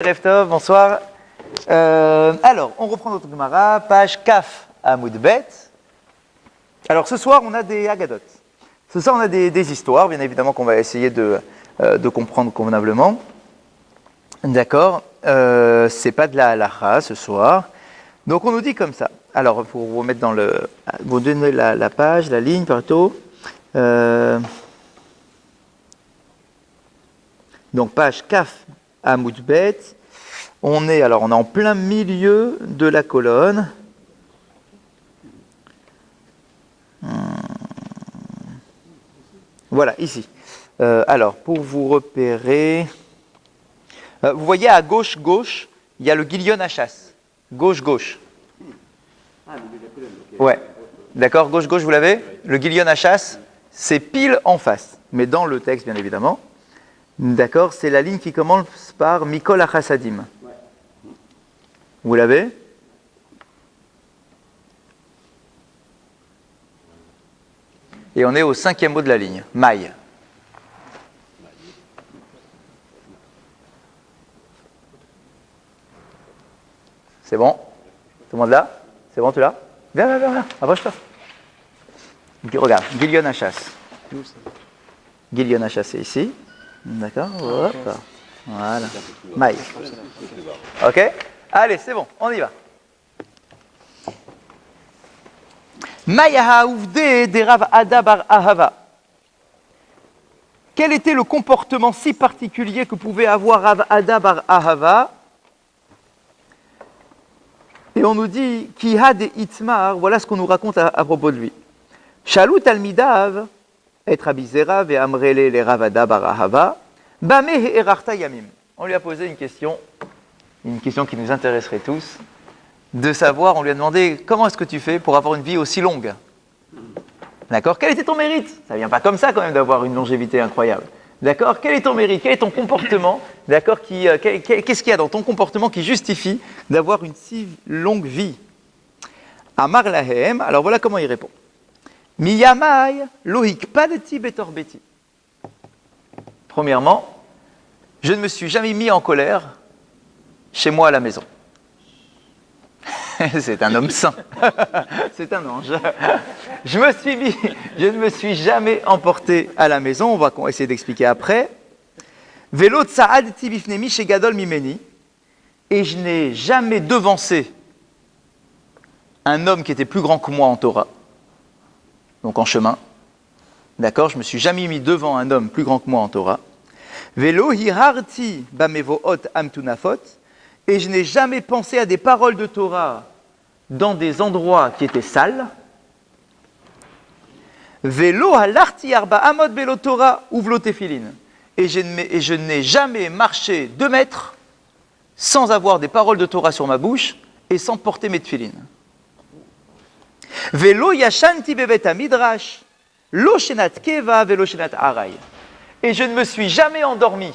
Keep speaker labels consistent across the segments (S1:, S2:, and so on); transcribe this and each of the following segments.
S1: Erev Tov, bonsoir. Alors, on reprend notre Gemara, page Kaf Amoud Bet. Alors, ce soir, on a des Haggadot. Ce soir, on a des histoires, bien évidemment, qu'on va essayer de comprendre convenablement. D'accord. C'est pas de la halacha ce soir. Donc, on nous dit comme ça. Alors, pour vous mettre dans le... Vous donnez la page, la ligne, partout. Donc, page Kaf Amoud Bet. On est en plein milieu de la colonne. Voilà, ici. Alors, pour vous repérer, vous voyez à gauche, il y a le Gilion Hachas. Gauche. Ouais. D'accord, gauche, vous l'avez ? Le Gilion Hachas, c'est pile en face. Mais dans le texte, bien évidemment. D'accord, c'est la ligne qui commence par Mikol Achasadim. Vous l'avez ? Et on est au 5e mot de la ligne, Maï. C'est bon ? Tout le monde là ? C'est bon, tu l'as ? Viens, approche-toi. Regarde, Gilion Hachas. Gilion Hachas, c'est ici. D'accord ? Hop. Voilà. Maï. Ok ? Allez, c'est bon, on y va. Maïaha ouvde des Rav Ada bar Ahava. Quel était le comportement si particulier que pouvait avoir Rav Ada bar Ahava ? Et on nous dit Ki had itmar, voilà ce qu'on nous raconte à propos de lui. Shalut almidav, et Rabbi Zera ve amrele le Rav Ada bar Ahava, bame erarta yamim. On lui a posé une question qui nous intéresserait tous, de savoir, on lui a demandé comment est-ce que tu fais pour avoir une vie aussi longue. D'accord ? Quel était ton mérite ? Ça ne vient pas comme ça quand même d'avoir une longévité incroyable. D'accord ? Quel est ton mérite ? Quel est ton comportement ? D'accord ? Qu'est-ce qu'il y a dans ton comportement qui justifie d'avoir une si longue vie ? Amar lahem, alors voilà comment il répond. Miyamai lohik padeti betor beti. Premièrement, je ne me suis jamais mis en colère chez moi à la maison. C'est un homme saint. C'est un ange. Je ne me suis jamais emporté à la maison. On va essayer d'expliquer après. Velo tsaadti bifnemi shegadol mimeni. Et je n'ai jamais devancé un homme qui était plus grand que moi en Torah. Donc en chemin. D'accord ? Je ne me suis jamais mis devant un homme plus grand que moi en Torah. Velo hiharti bamevoot amtunafot. Et je n'ai jamais pensé à des paroles de Torah dans des endroits qui étaient sales. Velo halarti arba amot belo Torah uvlo tefilin. Et je n'ai jamais marché 2 mètres sans avoir des paroles de Torah sur ma bouche et sans porter mes tefilin. Velo yashanti bevet midrash lo shenat keva velo shenat aray. Et je ne me suis jamais endormi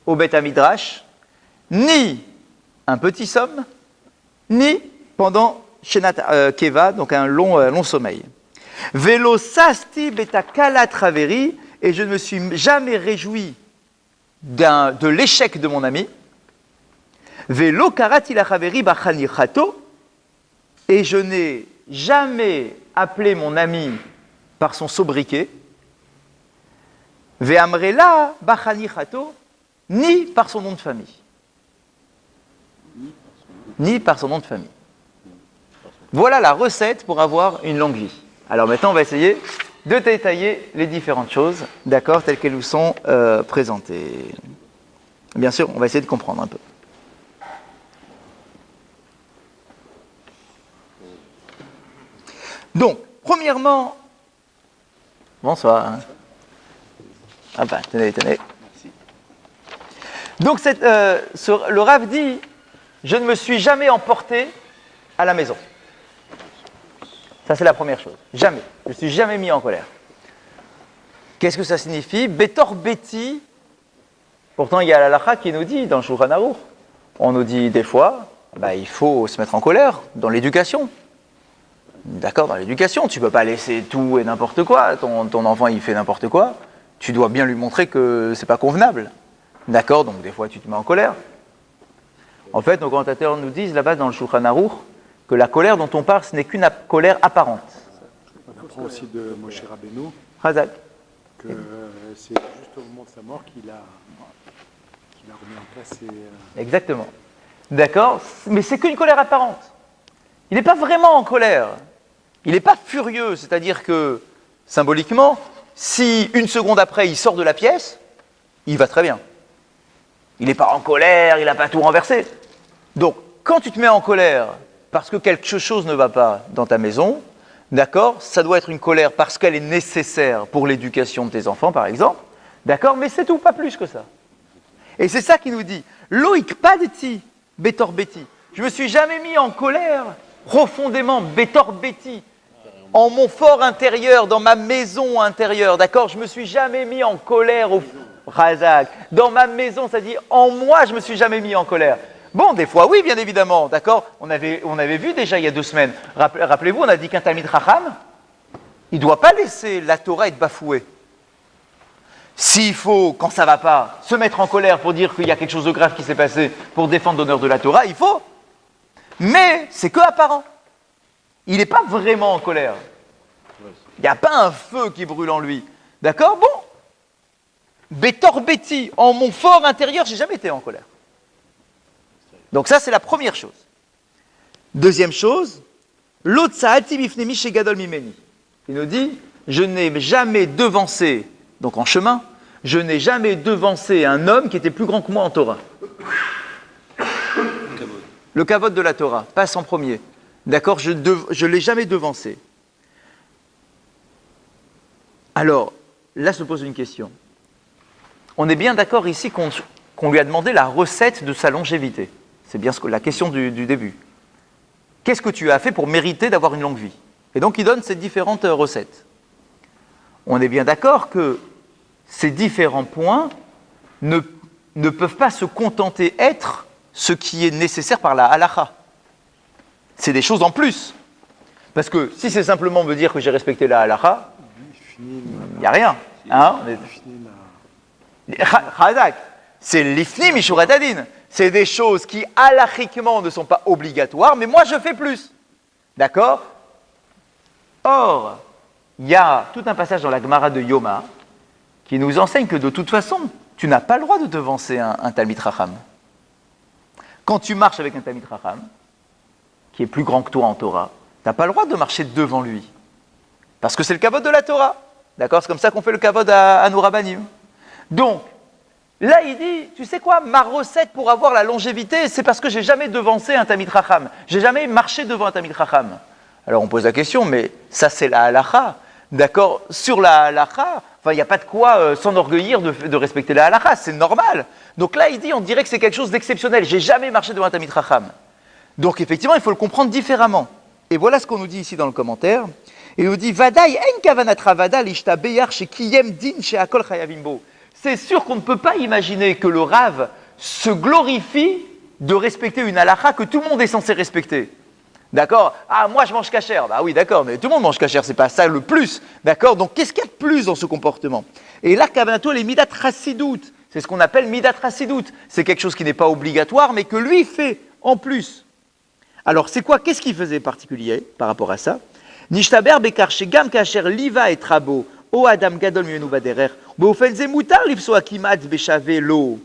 S1: au Bet Midrash, ni un petit somme, ni pendant Shenat Keva, donc un long sommeil. Velo sasti beta kala traveri, et je ne me suis jamais réjoui de l'échec de mon ami. Velo karati la chaveri bachani chato, et je n'ai jamais appelé mon ami par son sobriquet. Ve'amrela bachani chato, ni par son nom de famille. Voilà la recette pour avoir une longue vie. Alors maintenant, on va essayer de détailler les différentes choses, d'accord, telles qu'elles nous sont présentées. Bien sûr, on va essayer de comprendre un peu. Donc, premièrement, bonsoir. Ah ben, tenez. Donc, le Rav dit, je ne me suis jamais emporté à la maison. Ça, c'est la première chose. Jamais. Je ne me suis jamais mis en colère. Qu'est-ce que ça signifie ? Betor beti. Pourtant, il y a la halakha qui nous dit, dans le Shulchan Aruch, on nous dit des fois, il faut se mettre en colère dans l'éducation. D'accord, dans l'éducation, tu ne peux pas laisser tout et n'importe quoi. Ton enfant, il fait n'importe quoi. Tu dois bien lui montrer que c'est pas convenable. D'accord, donc des fois tu te mets en colère. En fait, nos commentateurs nous disent là-bas dans le Shulchan Aruch que la colère dont on parle, ce n'est qu'une colère apparente.
S2: On apprend aussi de Moshe Rabbeinu
S1: Razak.
S2: que c'est juste au moment de sa mort qu'il a remis en place ses...
S1: Exactement. D'accord? Mais c'est qu'une colère apparente. Il n'est pas vraiment en colère. Il n'est pas furieux. C'est-à-dire que, symboliquement, si une seconde après, il sort de la pièce, il va très bien. Il n'est pas en colère, il n'a pas tout renversé. Donc, quand tu te mets en colère parce que quelque chose ne va pas dans ta maison, d'accord, ça doit être une colère parce qu'elle est nécessaire pour l'éducation de tes enfants, par exemple, d'accord, mais c'est tout, pas plus que ça. Et c'est ça qui nous dit, loïk padeti, betor beti. Je me suis jamais mis en colère profondément, betor beti, en mon fort intérieur, dans ma maison intérieure, d'accord, je me suis jamais mis en colère au Razak. Dans ma maison, ça dit, en moi, je me suis jamais mis en colère. Bon, des fois, oui, bien évidemment, d'accord. On avait vu déjà il y a 2 semaines. Rappelez-vous, on a dit qu'un Talmid Chacham, il ne doit pas laisser la Torah être bafouée. S'il faut, quand ça ne va pas, se mettre en colère pour dire qu'il y a quelque chose de grave qui s'est passé pour défendre l'honneur de la Torah, il faut. Mais c'est que apparent. Il n'est pas vraiment en colère. Il n'y a pas un feu qui brûle en lui. D'accord? Bon. Betor beti, en mon fort intérieur, j'ai jamais été en colère. Donc ça, c'est la première chose. Deuxième chose, l'autre sa'ati bifnemi shegadol mimeni. Il nous dit, je n'ai jamais devancé, donc en chemin, je n'ai jamais devancé un homme qui était plus grand que moi en Torah. Le kavod de la Torah passe en premier. D'accord, je ne l'ai jamais devancé. Alors, là se pose une question. On est bien d'accord ici qu'on lui a demandé la recette de sa longévité. C'est bien la question du début. Qu'est-ce que tu as fait pour mériter d'avoir une longue vie? Et donc, il donne ces différentes recettes. On est bien d'accord que ces différents points ne peuvent pas se contenter être ce qui est nécessaire par la halakha. C'est des choses en plus. Parce que si c'est simplement me dire que j'ai respecté la halakha, il n'y a rien. Hein? Chazak, c'est l'ifni mishurat adin. C'est des choses qui, halachiquement, ne sont pas obligatoires, mais moi, je fais plus. D'accord? Or, il y a tout un passage dans la Gemara de Yoma qui nous enseigne que, de toute façon, tu n'as pas le droit de devancer un Talmid Chacham. Quand tu marches avec un Talmid Chacham, qui est plus grand que toi en Torah, tu n'as pas le droit de marcher devant lui. Parce que c'est le kavod de la Torah. D'accord? C'est comme ça qu'on fait le kavod à nos rabbanim. Donc, là, il dit, tu sais quoi, ma recette pour avoir la longévité, c'est parce que j'ai jamais devancé un Talmid Chacham. J'ai jamais marché devant un Talmid Chacham. Alors, on pose la question, mais ça, c'est la halakha. D'accord? Sur la halakha, il n'y a pas de quoi s'enorgueillir de respecter la halakha. C'est normal. Donc là, il dit, on dirait que c'est quelque chose d'exceptionnel. J'ai jamais marché devant un Talmid Chacham. Donc, effectivement, il faut le comprendre différemment. Et voilà ce qu'on nous dit ici dans le commentaire. Il nous dit, Vadaï en kavanatra vada lishta beyar she kiyem din she akol chayavimbo. C'est sûr qu'on ne peut pas imaginer que le Rav se glorifie de respecter une halakha que tout le monde est censé respecter. D'accord? Ah, moi je mange kasher. Bah oui, d'accord, mais tout le monde mange kasher, c'est pas ça le plus. D'accord? Donc qu'est-ce qu'il y a de plus dans ce comportement? Et là, kavanato, les midat chassidout. C'est ce qu'on appelle midat chassidout. C'est quelque chose qui n'est pas obligatoire, mais que lui fait en plus. Alors, c'est quoi? Qu'est-ce qu'il faisait particulier par rapport à ça? Nishtaber bekar shegam kasher liva et trabo. O Adam gadol mimenu baderer, באופן זה מותר לפסוע כמעט בשווה לו.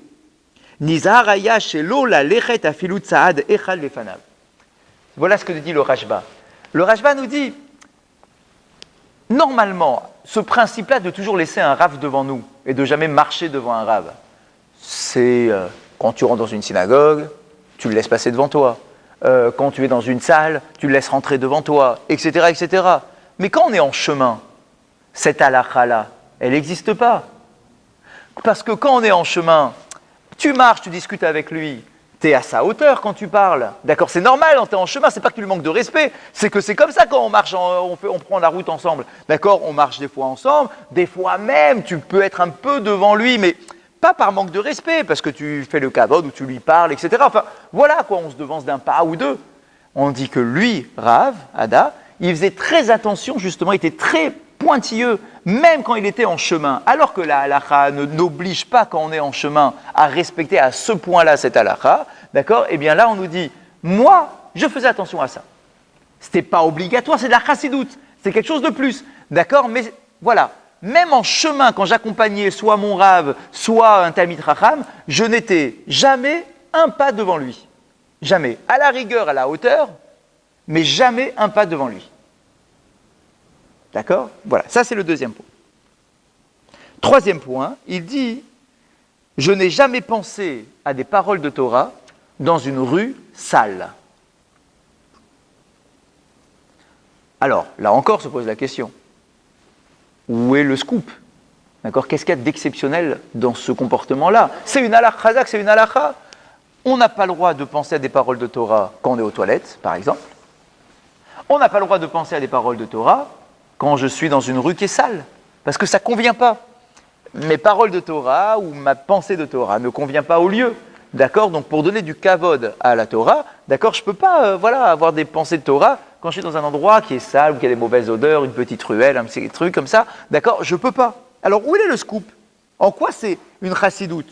S1: נזהר היה שלא ללכת אפילו צעד אחד לפניו. Voilà ce que dit le Rashba. Le Rashba nous dit, normalement, ce principe-là de toujours laisser un Rav devant nous et de jamais marcher devant un Rav, c'est quand tu rentres dans une synagogue, tu le laisses passer devant toi. Quand tu es dans une salle, tu le laisses rentrer devant toi, etc., etc. Mais quand on est en chemin, cette halakha-là, elle n'existe pas. Parce que quand on est en chemin, tu marches, tu discutes avec lui, tu es à sa hauteur quand tu parles. D'accord, c'est normal, quand tu es en chemin, c'est pas que tu lui manques de respect, c'est que c'est comme ça quand on marche, on prend la route ensemble. D'accord, on marche des fois ensemble, des fois même, tu peux être un peu devant lui, mais pas par manque de respect, parce que tu fais le kavod ou tu lui parles, etc. Enfin, voilà quoi, on se devance d'un pas ou deux. On dit que lui, Rav, Ada, il faisait très attention, justement, il était très pointilleux, même quand il était en chemin, alors que la halakha n'oblige pas quand on est en chemin à respecter à ce point-là cette halakha, d'accord? Eh bien là, on nous dit, moi, je faisais attention à ça. C'était pas obligatoire, c'est de la chassidoute, c'est quelque chose de plus, d'accord? Mais voilà, même en chemin, quand j'accompagnais soit mon rave, soit un Talmid Chacham, je n'étais jamais un pas devant lui. Jamais. À la rigueur, à la hauteur, mais jamais un pas devant lui. D'accord? Voilà, ça c'est le deuxième point. Troisième point, il dit, je n'ai jamais pensé à des paroles de Torah dans une rue sale. Alors, là encore se pose la question, où est le scoop? D'accord? Qu'est-ce qu'il y a d'exceptionnel dans ce comportement-là? C'est une halakha, Chazak, c'est une halakha. On n'a pas le droit de penser à des paroles de Torah quand on est aux toilettes, par exemple. On n'a pas le droit de penser à des paroles de Torah quand je suis dans une rue qui est sale, parce que ça ne convient pas. Mes paroles de Torah ou ma pensée de Torah ne convient pas au lieu. D'accord? Donc pour donner du kavod à la Torah, d'accord, je ne peux pas avoir des pensées de Torah quand je suis dans un endroit qui est sale, ou qui a des mauvaises odeurs, une petite ruelle, un petit truc comme ça. D'accord? Je ne peux pas. Alors où est le scoop? En quoi c'est une chassidoute?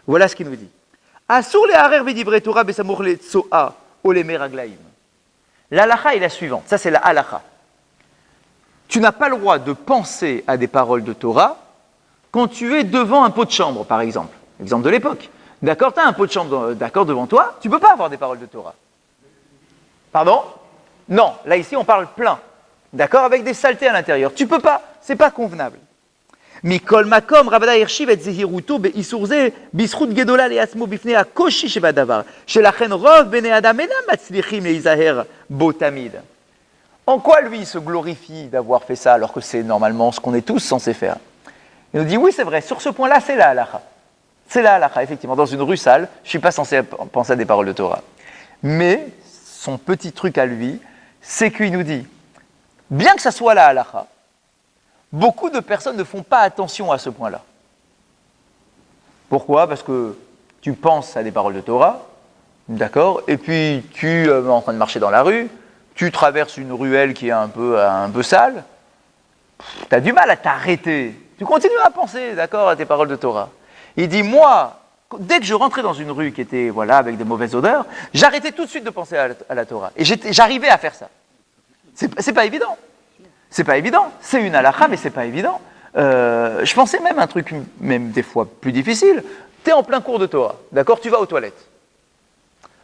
S1: Voilà ce qu'il nous dit. Asur le harer v'divrei Torah besamour le tsoa ou le meraglaim. L'halakha est la suivante. Ça c'est la halakha. Tu n'as pas le droit de penser à des paroles de Torah quand tu es devant un pot de chambre, par exemple. Exemple de l'époque. D'accord, tu as un pot de chambre devant toi, tu ne peux pas avoir des paroles de Torah. Pardon? Non, là ici on parle plein. D'accord, avec des saletés à l'intérieur. Tu ne peux pas, c'est pas convenable. Mikol makom rabada hirshiv et zehiruto be'isur ze bischut gedola le'atzmo bifnei hakoshi shebadavar shelachen rov bnei adam enam matzlichim leizaher bo tamid. En quoi lui se glorifie d'avoir fait ça alors que c'est normalement ce qu'on est tous censés faire? Il nous dit oui, c'est vrai, sur ce point-là, c'est la halakha. C'est la halakha, effectivement. Dans une rue sale, je ne suis pas censé penser à des paroles de Torah. Mais son petit truc à lui, c'est qu'il nous dit, bien que ça soit la halakha, beaucoup de personnes ne font pas attention à ce point-là. Pourquoi? Parce que tu penses à des paroles de Torah, d'accord, et puis tu es en train de marcher dans la rue, tu traverses une ruelle qui est un peu sale, tu as du mal à t'arrêter. Tu continues à penser, d'accord, à tes paroles de Torah. Il dit, moi, dès que je rentrais dans une rue qui était, avec des mauvaises odeurs, j'arrêtais tout de suite de penser à la Torah. Et j'arrivais à faire ça. C'est pas évident. C'est pas évident. C'est une halakha, mais c'est pas évident. Je pensais même un truc, même des fois plus difficile. Tu es en plein cours de Torah, d'accord, tu vas aux toilettes.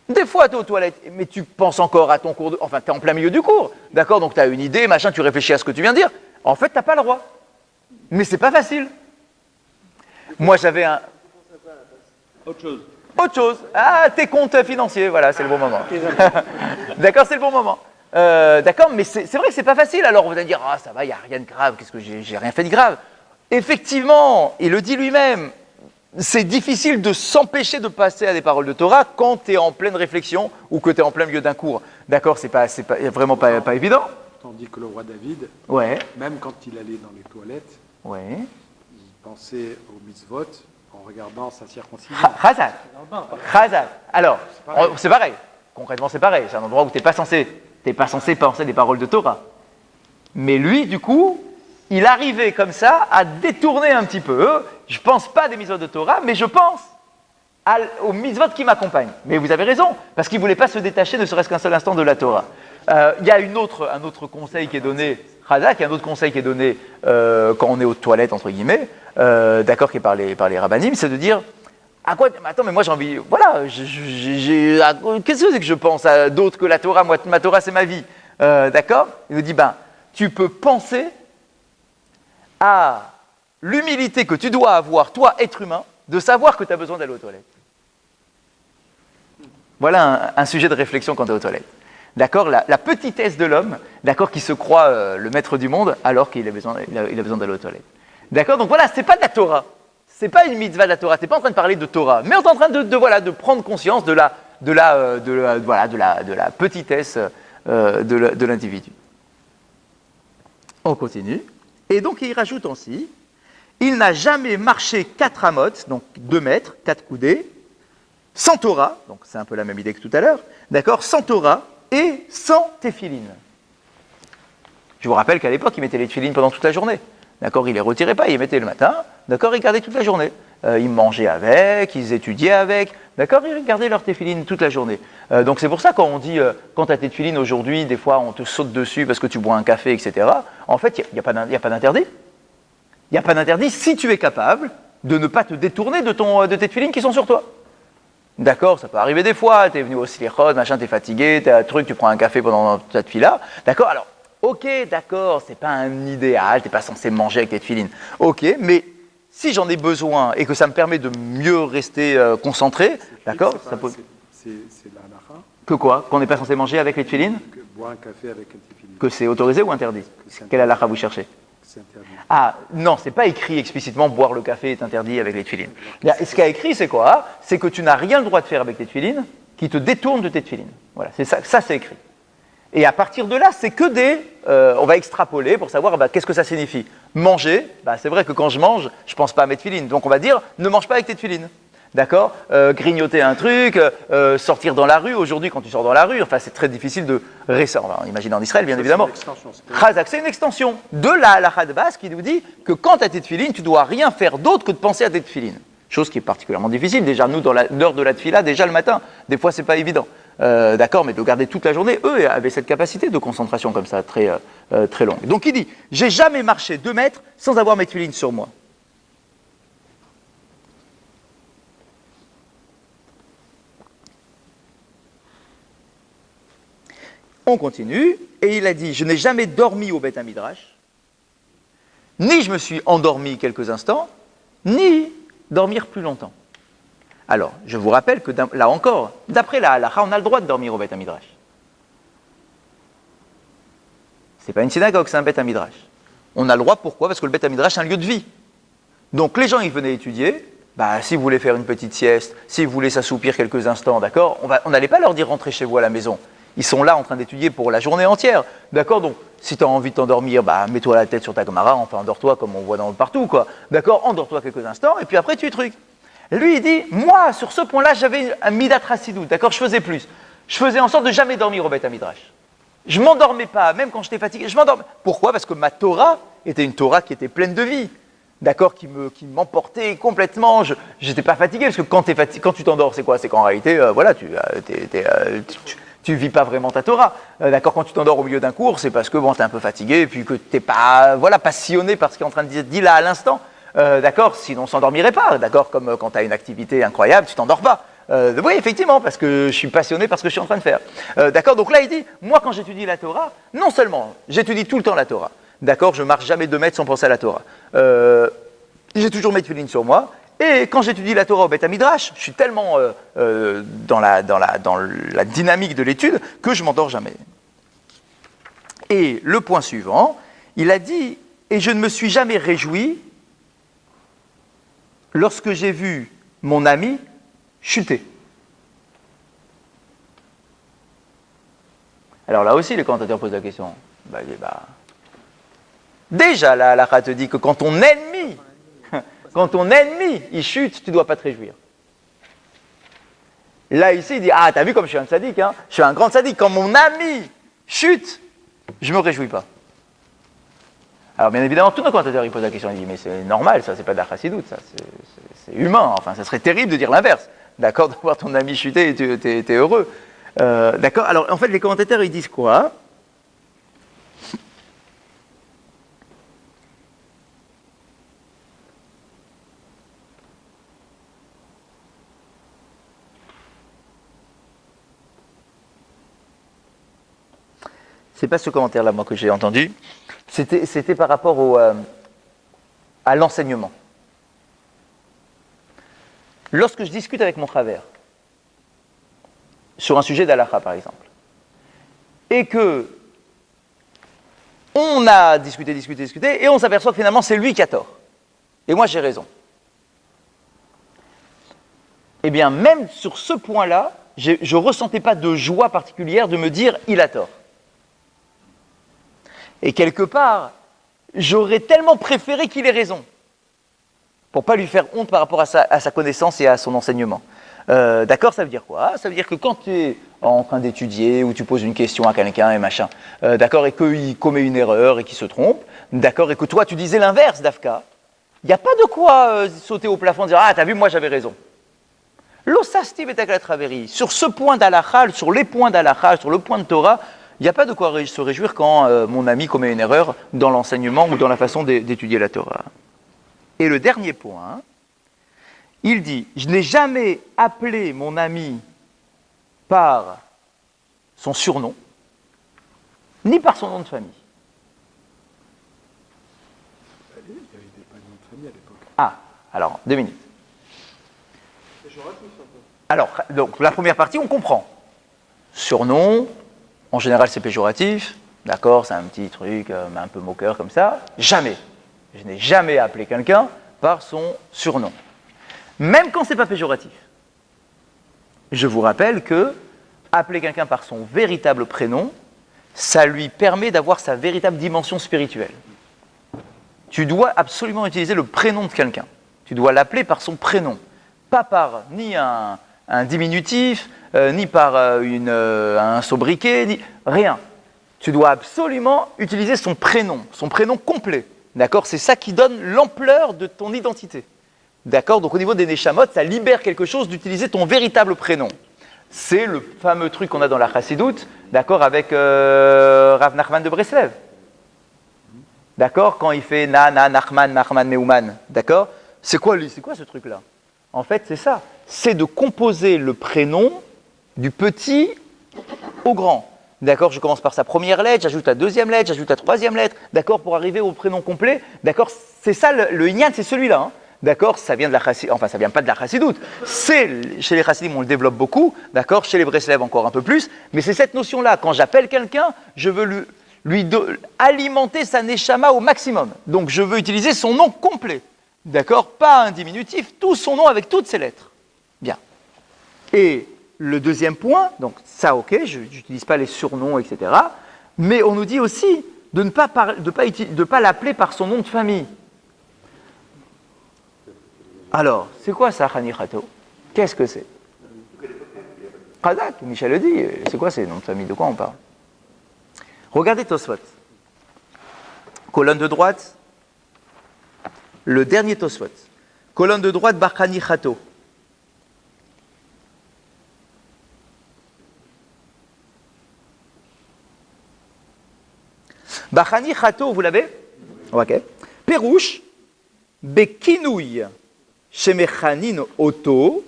S1: Des fois, tu es aux toilettes, mais tu penses encore à ton cours de... Enfin, tu es en plein milieu du cours, d'accord, donc tu as une idée, machin, tu réfléchis à ce que tu viens de dire. En fait, tu n'as pas le droit. Mais c'est pas facile. Moi, j'avais un...
S3: Autre chose.
S1: Autre chose. Ah, tes comptes financiers, voilà, c'est le bon moment. D'accord, c'est le bon moment. D'accord, mais c'est vrai que c'est pas facile. Alors, on va dire, ah, ça va, il n'y a rien de grave, qu'est-ce que j'ai rien fait de grave. Effectivement, il le dit lui-même, c'est difficile de s'empêcher de passer à des paroles de Torah quand tu es en pleine réflexion ou que tu es en plein milieu d'un cours. D'accord, c'est vraiment pas évident.
S2: Tandis que le roi David,
S1: Ouais.
S2: même quand il allait dans les toilettes,
S1: Ouais.
S2: il pensait au mitzvot en regardant sa circoncision.
S1: Chazak. Chazak. Alors,
S2: pareil.
S1: c'est pareil. Concrètement, c'est pareil. C'est un endroit où tu n'es pas censé penser des paroles de Torah. Mais lui, du coup, il arrivait comme ça à détourner un petit peu. Je ne pense pas à des mitzvot de Torah, mais je pense aux mitzvot qui m'accompagnent. Mais vous avez raison, parce qu'il ne voulait pas se détacher ne serait-ce qu'un seul instant de la Torah. Il y a un autre conseil qui est donné, Chazak, il y a un autre conseil qui est donné quand on est aux toilettes, entre guillemets, d'accord, qui est par les rabbanim, c'est de dire, à quoi, attends, mais moi j'ai envie, voilà, qu'est-ce que c'est que je pense à d'autre que la Torah? Moi, ma Torah, c'est ma vie. D'accord? Il nous dit, tu peux penser à l'humilité que tu dois avoir, toi, être humain, de savoir que tu as besoin d'aller aux toilettes. Voilà un sujet de réflexion quand tu es aux toilettes. D'accord, la petitesse de l'homme, d'accord, qui se croit le maître du monde alors qu'il a besoin d'aller aux toilettes. D'accord, donc voilà, c'est pas de la Torah, c'est pas une mitzvah de la Torah, t'es pas en train de parler de Torah, mais on est en train de prendre conscience de la petitesse de l'individu. On continue, et donc il rajoute ainsi, il n'a jamais marché 4 amotes, donc 2 mètres, 4 coudées, sans Torah, donc c'est un peu la même idée que tout à l'heure, d'accord, sans Torah, et sans téphilines. Je vous rappelle qu'à l'époque, il mettait les téphilines pendant toute la journée. D'accord, il les retirait pas, il les mettait le matin. D'accord, il gardait toute la journée. Ils mangeaient avec, ils étudiaient avec, d'accord? Ils regardaient leur téphilines toute la journée. Donc c'est pour ça quand on dit, quand tu as tes téphilines aujourd'hui, des fois on te saute dessus parce que tu bois un café, etc. En fait, il n'y a pas d'interdit. Il n'y a pas d'interdit si tu es capable de ne pas te détourner de tes téphilines qui sont sur toi. D'accord, ça peut arriver des fois, tu es venu au slichot, machin, tu es fatigué, tu as un truc, tu prends un café pendant ta tefila. D'accord, alors, ok, d'accord, c'est pas un idéal, tu n'es pas censé manger avec tes tefilines. Ok, mais si j'en ai besoin et que ça me permet de mieux rester concentré, d'accord, ça peut...
S2: C'est la halakha.
S1: Que quoi? Qu'on n'est pas censé manger avec les tefilines?
S2: Que boire un café avec un tefilin.
S1: Que c'est autorisé ou interdit? Quelle halakha vous cherchez?
S2: C'est interdit.
S1: Ah, non, c'est pas écrit explicitement boire le café est interdit avec les tefilines. Ce qu'il y a écrit, c'est quoi? C'est que tu n'as rien le droit de faire avec tes tefilines qui te détournent de tes tefilines. Voilà, c'est ça c'est écrit. Et à partir de là, c'est que on va extrapoler pour savoir qu'est-ce que ça signifie. Manger, c'est vrai que quand je mange, je pense pas à mes tefilines. Donc on va dire, ne mange pas avec tes tefilines. D'accord, grignoter un truc, sortir dans la rue. Aujourd'hui, quand tu sors dans la rue, c'est très difficile de récemment. Imagine en Israël, bien évidemment. C'est une extension de la halakha de base qui nous dit que quand tu as tes tefilines, tu dois rien faire d'autre que de penser à tes tefilines. Chose qui est particulièrement difficile. Déjà, nous, dans l'heure de la tefila, déjà le matin, des fois, c'est pas évident. D'accord, mais de garder toute la journée, eux avaient cette capacité de concentration comme ça, très longue. Donc il dit, j'ai jamais marché 2 mètres sans avoir mes tefilines sur moi. On continue, et il a dit, je n'ai jamais dormi au Beth Midrash, ni je me suis endormi quelques instants, ni dormir plus longtemps. Alors, je vous rappelle que là encore, d'après la halakha, on a le droit de dormir au Beth Midrash. C'est pas une synagogue, c'est un Beth Midrash. On a le droit, pourquoi? Parce que le Beth Midrash, c'est un lieu de vie. Donc les gens, ils venaient étudier, s'ils voulaient faire une petite sieste, s'ils voulaient s'assoupir quelques instants, d'accord, on n'allait pas leur dire rentrez chez vous à la maison. Ils sont là en train d'étudier pour la journée entière, d'accord? Donc, si tu as envie de t'endormir, mets-toi la tête sur ta Gemara, endors-toi comme on voit partout, quoi. D'accord? Endors-toi quelques instants, et puis après, tu trucs. Lui, il dit, moi, sur ce point-là, j'avais un midat chassidut, d'accord? Je faisais plus. Je faisais en sorte de jamais dormir au Beth Midrash. Je m'endormais pas, même quand j'étais fatigué, je m'endormais. Pourquoi? Parce que ma Torah était une Torah qui était pleine de vie. D'accord, qui m'emportait complètement. Je n'étais pas fatigué, parce que quand tu t'endors, c'est quoi? C'est qu'en réalité, tu vis pas vraiment ta Torah. D'accord, quand tu t'endors au milieu d'un cours, c'est parce que tu es un peu fatigué, et puis que tu n'es pas passionné par ce qui est en train de dire là à l'instant. D'accord, sinon on ne s'endormirait pas. D'accord, comme quand tu as une activité incroyable, tu t'endors pas. Oui, effectivement, parce que je suis passionné par ce que je suis en train de faire. D'accord, donc là il dit, moi quand j'étudie la Torah, non seulement j'étudie tout le temps la Torah, d'accord, je marche jamais 2 mètres sans penser à la Torah. J'ai toujours mes tefilines sur moi. Et quand j'étudie la Torah au Beth Midrash, je suis tellement dans la dynamique de l'étude que je m'endors jamais. Et le point suivant, il a dit, et je ne me suis jamais réjoui lorsque j'ai vu mon ami chuter. Alors là aussi, les commentateurs posent la question. Déjà, la halakha te dit que quand ton ennemi, il chute, tu ne dois pas te réjouir. Là, ici, il dit, t'as vu comme je suis un tzaddik, hein? Je suis un grand tzaddik. Quand mon ami chute, je ne me réjouis pas. Alors, bien évidemment, tous nos commentateurs, ils posent la question, ils disent, mais c'est normal, ça, c'est pas de la chassidut, ça, c'est humain. Enfin, ça serait terrible de dire l'inverse. D'accord, de voir ton ami chuter et t'es heureux. D'accord, alors, en fait, les commentateurs, ils disent quoi? C'est pas ce commentaire-là, moi, que j'ai entendu. C'était par rapport à l'enseignement. Lorsque je discute avec mon travers, sur un sujet d'halakha, par exemple, et que on a discuté, et on s'aperçoit que finalement, c'est lui qui a tort. Et moi, j'ai raison. Eh bien, même sur ce point-là, je ne ressentais pas de joie particulière de me dire « il a tort ». Et quelque part, j'aurais tellement préféré qu'il ait raison, pour ne pas lui faire honte par rapport à sa connaissance et à son enseignement. D'accord, ça veut dire quoi? Ça veut dire que quand tu es en train d'étudier, ou tu poses une question à quelqu'un et machin, d'accord, et qu'il commet une erreur et qu'il se trompe, d'accord, et que toi tu disais l'inverse d'Afka, Il n'y a pas de quoi sauter au plafond et dire « Ah, t'as vu, moi j'avais raison ». L'osastiv est la traveri. Sur ce point d'Alachal, sur les points d'Alachal, sur le point de Torah, il n'y a pas de quoi se réjouir quand mon ami commet une erreur dans l'enseignement ou dans la façon d'étudier la Torah. Et le dernier point, il dit « Je n'ai jamais appelé mon ami par son surnom, ni par son nom de famille. »
S2: Il y avait des pas de nom de famille à l'époque.
S1: Ah, alors, 2 minutes.
S3: Péjoratif, un peu.
S1: Alors, donc, la première partie, on comprend. Surnom, en général, c'est péjoratif. D'accord, c'est un petit truc un peu moqueur comme ça. Jamais. Je n'ai jamais appelé quelqu'un par son surnom. Même quand ce n'est pas péjoratif. Je vous rappelle que appeler quelqu'un par son véritable prénom, ça lui permet d'avoir sa véritable dimension spirituelle. Tu dois absolument utiliser le prénom de quelqu'un. Tu dois l'appeler par son prénom. Pas par ni un diminutif, ni par un sobriquet, ni rien. Tu dois absolument utiliser son prénom complet. D'accord ? C'est ça qui donne l'ampleur de ton identité. D'accord ? Donc au niveau des Neshamot, ça libère quelque chose d'utiliser ton véritable prénom. C'est le fameux truc qu'on a dans la Chassidoute, d'accord, avec Rav Nachman de Breslev. D'accord ? Quand il fait Nachman, Meuman. D'accord ? C'est quoi ce truc-là ? En fait, c'est ça. C'est de composer le prénom du petit au grand. D'accord ? Je commence par sa première lettre, j'ajoute la deuxième lettre, j'ajoute la troisième lettre. D'accord ? Pour arriver au prénom complet. D'accord ? C'est ça, le Inyan, c'est celui-là. Hein. D'accord ? Ça vient de la Chassidoute. Enfin, ça vient pas de la Chassidoute. Chez les Chassidim, on le développe beaucoup. D'accord ? Chez les Breslev, encore un peu plus. Mais c'est cette notion-là. Quand j'appelle quelqu'un, je veux alimenter sa neshama au maximum. Donc, je veux utiliser son nom complet. D'accord ? Pas un diminutif, tout son nom avec toutes ses lettres. Bien. Et le deuxième point, donc ça, ok, je n'utilise pas les surnoms, etc. Mais on nous dit aussi de ne pas l'appeler par son nom de famille. Alors, c'est quoi ça, Chanichato ? Qu'est-ce que c'est ? Khazak, Michel le dit, c'est quoi ces noms de famille ? De quoi on parle ? Regardez Tosfot. Colonne de droite, le dernier Tosfot. Colonne de droite, Bar Chanichato. Bar Chanichato, vous l'avez ? Ok. Perouche, Bekinouy. Shemechanin Oto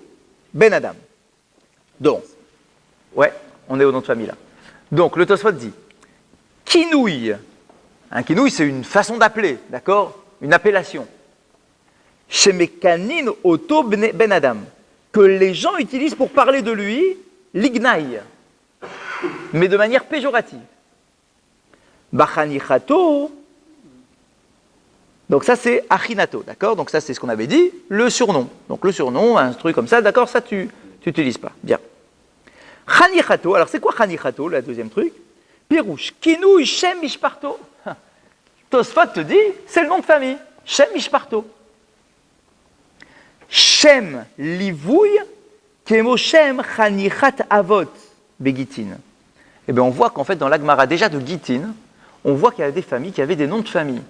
S1: Ben Adam. Donc, ouais, on est au nom de famille là. Donc, le Tosfot dit Kinouï. Un kinouï, c'est une façon d'appeler, d'accord ? Une appellation. Shemechanin Oto Ben Adam. Que les gens utilisent pour parler de lui, l'ignaï. Mais de manière péjorative. Bachanichato. Donc ça c'est achinato, d'accord ? Donc ça c'est ce qu'on avait dit, le surnom. Donc le surnom, un truc comme ça, d'accord ? Ça tu n'utilises pas. Bien. Chanichato, alors c'est quoi chanichato, le deuxième truc ? Pirouche, kinouï shem mishparto. Tosfot te dit, c'est le nom de famille, shem mishparto. Shem livouille, kemo shem chanichat avot, begitin. Eh bien on voit qu'en fait dans l'Agmara déjà de Gitin, on voit qu'il y avait des familles qui avaient des noms de famille.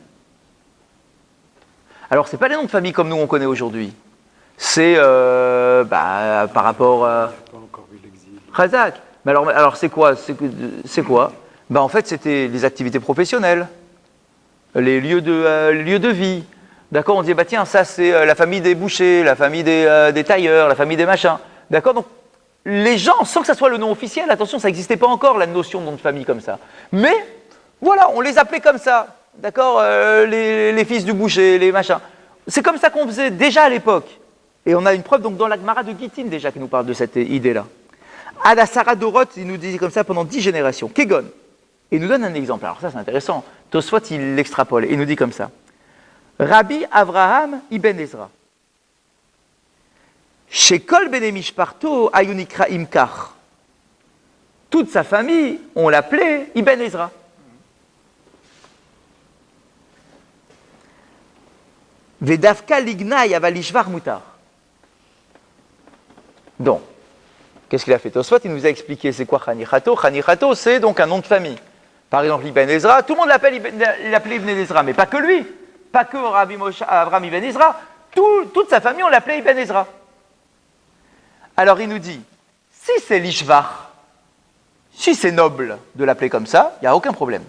S1: Alors, ce n'est pas les noms de famille comme nous on connaît aujourd'hui. C'est par rapport à Khazak. Mais alors c'est quoi ? En fait, c'était les activités professionnelles, les lieux de vie. D'accord ? On dit, tiens, ça c'est la famille des bouchers, la famille des tailleurs, la famille des machins. D'accord ? Donc, les gens, sans que ça soit le nom officiel, attention, ça n'existait pas encore, la notion de nom de famille comme ça. Mais, voilà, on les appelait comme ça. D'accord, les fils du boucher, les machins. C'est comme ça qu'on faisait déjà à l'époque. Et on a une preuve donc dans l'Agmara de Gitin déjà qui nous parle de cette idée-là. Adasara Dorot, il nous dit comme ça pendant 10 générations. Kegon. Et il nous donne un exemple. Alors ça c'est intéressant. Tosfot il l'extrapole. Il nous dit comme ça. Rabbi Avraham Ibn Ezra. Shekol Bene Mishparto Ayunikra Imkar. Toute sa famille, on l'appelait Ibn Ezra. Vedavka lignaï avalishvar mutar. Donc, qu'est-ce qu'il a fait Tosfot, il nous a expliqué c'est quoi Chanichato. Chanichato, c'est donc un nom de famille. Par exemple, Ibn Ezra, tout le monde l'appelait Ibn Ezra, mais pas que lui. pas que Rabbi Moshe Avraham Ibn Ezra, toute sa famille, on l'appelait Ibn Ezra. Alors il nous dit, si c'est l'Ishvar, si c'est noble de l'appeler comme ça, il n'y a aucun problème.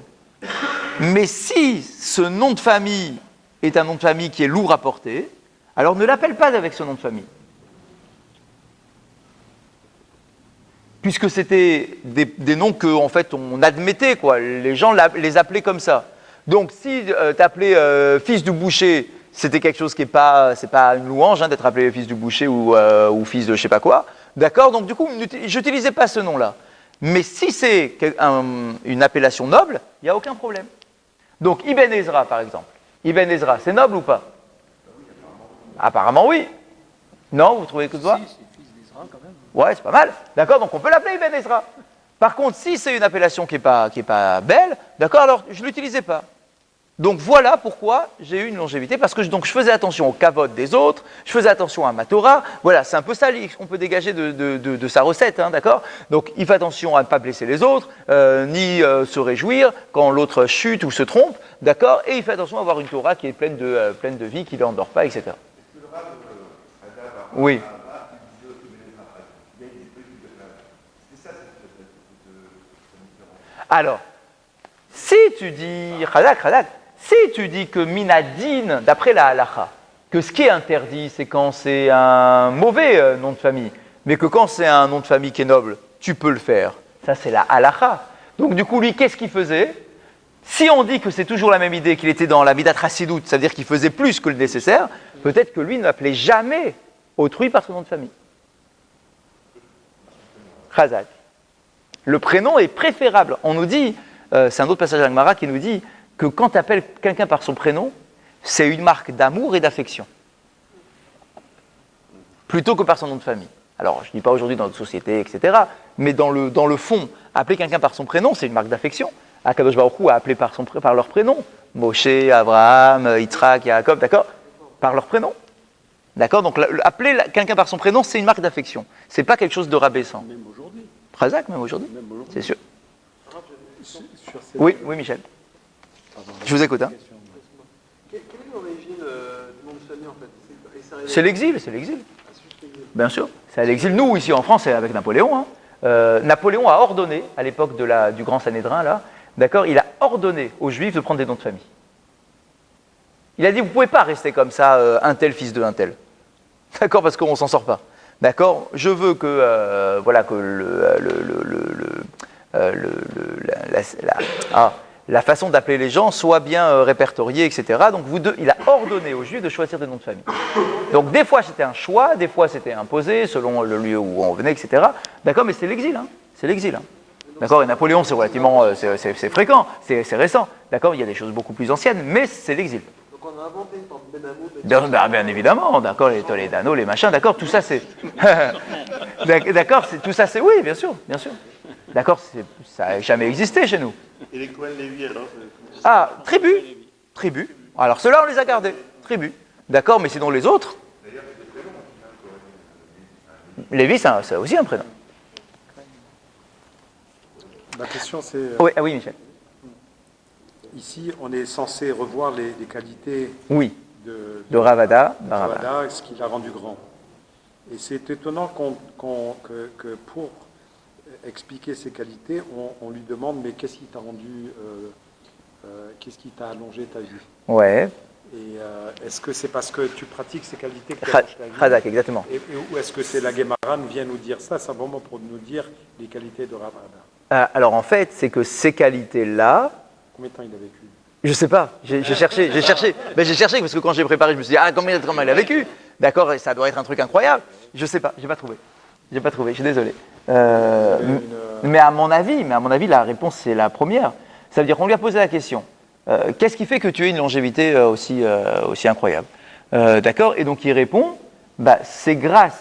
S1: Mais si ce nom de famille est un nom de famille qui est lourd à porter, alors ne l'appelle pas avec ce nom de famille. Puisque c'était des noms que en fait on admettait, quoi. Les gens les appelaient comme ça. Donc si t'appelais fils du boucher, c'était quelque chose qui c'est pas une louange d'être appelé fils du boucher ou fils de je sais pas quoi. D'accord. Donc du coup, j'utilisais pas ce nom-là. Mais si c'est une appellation noble, il n'y a aucun problème. Donc Ibn Ezra, par exemple. Ibn Ezra, c'est noble ou pas? Apparemment oui. Non, vous trouvez que toi?
S2: Si, c'est fils d'Israël quand même.
S1: Ouais, c'est pas mal. D'accord, donc on peut l'appeler Ibn Ezra. Par contre, si c'est une appellation qui est pas belle, d'accord, alors je l'utilisais pas. Donc voilà pourquoi j'ai eu une longévité, parce que je faisais attention au kavod des autres, je faisais attention à ma Torah. Voilà, c'est un peu ça qu'on peut dégager de sa recette, hein, d'accord. Donc il fait attention à ne pas blesser les autres, ni se réjouir quand l'autre chute ou se trompe, d'accord. Et il fait attention à avoir une Torah qui est pleine de vie, qui ne l'endort pas, etc. Oui. Alors, si tu dis, si tu dis que minadine, d'après la halacha, que ce qui est interdit, c'est quand c'est un mauvais nom de famille, mais que quand c'est un nom de famille qui est noble, tu peux le faire. Ça, c'est la halacha. Donc, du coup, lui, qu'est-ce qu'il faisait? Si on dit que c'est toujours la même idée, qu'il était dans la midat chassidout, c'est-à-dire qu'il faisait plus que le nécessaire, peut-être que lui n'appelait jamais autrui par son nom de famille. Chazak. Le prénom est préférable. On nous dit, c'est un autre passage à l'Agmara qui nous dit que quand tu appelles quelqu'un par son prénom, c'est une marque d'amour et d'affection. Plutôt que par son nom de famille. Alors, je ne dis pas aujourd'hui dans notre société, etc., mais dans le fond, appeler quelqu'un par son prénom, c'est une marque d'affection. Akadosh Baruch Hu a appelé par leur prénom. Moshe, Abraham, Yitzhak, Yaakov, d'accord? Par leur prénom. D'accord? Donc, appeler quelqu'un par son prénom, c'est une marque d'affection. C'est pas quelque chose de rabaissant.
S2: Même aujourd'hui.
S1: Razak, même aujourd'hui. C'est sûr. Oui, Michel.
S2: Pardon,
S1: Je vous écoute. Hein.
S3: Quelle est l'origine du nom de famille en fait?
S1: C'est l'exil. Bien sûr. C'est à l'exil. Nous, ici en France, c'est avec Napoléon. Hein. Napoléon a ordonné, à l'époque du Grand Sanhédrin, là, d'accord, il a ordonné aux Juifs de prendre des noms de famille. Il a dit, vous ne pouvez pas rester comme ça, un tel fils de un tel. D'accord, parce qu'on ne s'en sort pas. D'accord, je veux que la façon d'appeler les gens soit bien répertoriée, etc. Donc il a ordonné aux Juifs de choisir des noms de famille. Donc des fois c'était un choix, des fois c'était imposé selon le lieu où on venait, etc. D'accord, mais c'est l'exil, hein. C'est l'exil. Hein. D'accord, et Napoléon c'est relativement, c'est fréquent, c'est récent. D'accord, il y a des choses beaucoup plus anciennes, mais c'est l'exil.
S3: Donc on a inventé Ben Amou,
S1: Bien évidemment, d'accord, les Toledano, les machins, d'accord, tout ça c'est... d'accord, tout ça c'est... Oui, bien sûr. D'accord, ça n'a jamais existé chez nous.
S4: Et les Cohen Lévi alors?
S1: Ah, tribu. Alors ceux-là on les a gardés, tribu. D'accord, mais sinon les autres... Lévi, c'est aussi un prénom.
S2: La question c'est...
S1: Oui, Michel.
S2: Ici, on est censé revoir les qualités
S1: Oui.
S2: de
S1: Ravada,
S2: Ravada, ce qui l'a rendu grand. Et c'est étonnant que pour expliquer ces qualités, on lui demande mais qu'est-ce qui t'a rendu, qu'est-ce qui t'a allongé ta vie?
S1: Ouais.
S2: Et est-ce que c'est parce que tu pratiques ces qualités que tu allonges ta vie?
S1: Razak, exactement.
S2: Ou est-ce que c'est la Gemara vient nous dire ça simplement pour nous dire les qualités de Ravada?
S1: Alors en fait, c'est que ces qualités-là...
S2: Combien de temps il a vécu?
S1: Je sais pas, j'ai cherché. Mais j'ai cherché parce que quand j'ai préparé, je me suis dit, combien de temps il a vécu? D'accord, ça doit être un truc incroyable. Je sais pas, j'ai pas trouvé, je suis désolé. Mais à mon avis, la réponse c'est la première. Ça veut dire qu'on lui a posé la question, qu'est-ce qui fait que tu aies une longévité aussi incroyable? D'accord, et donc il répond, c'est grâce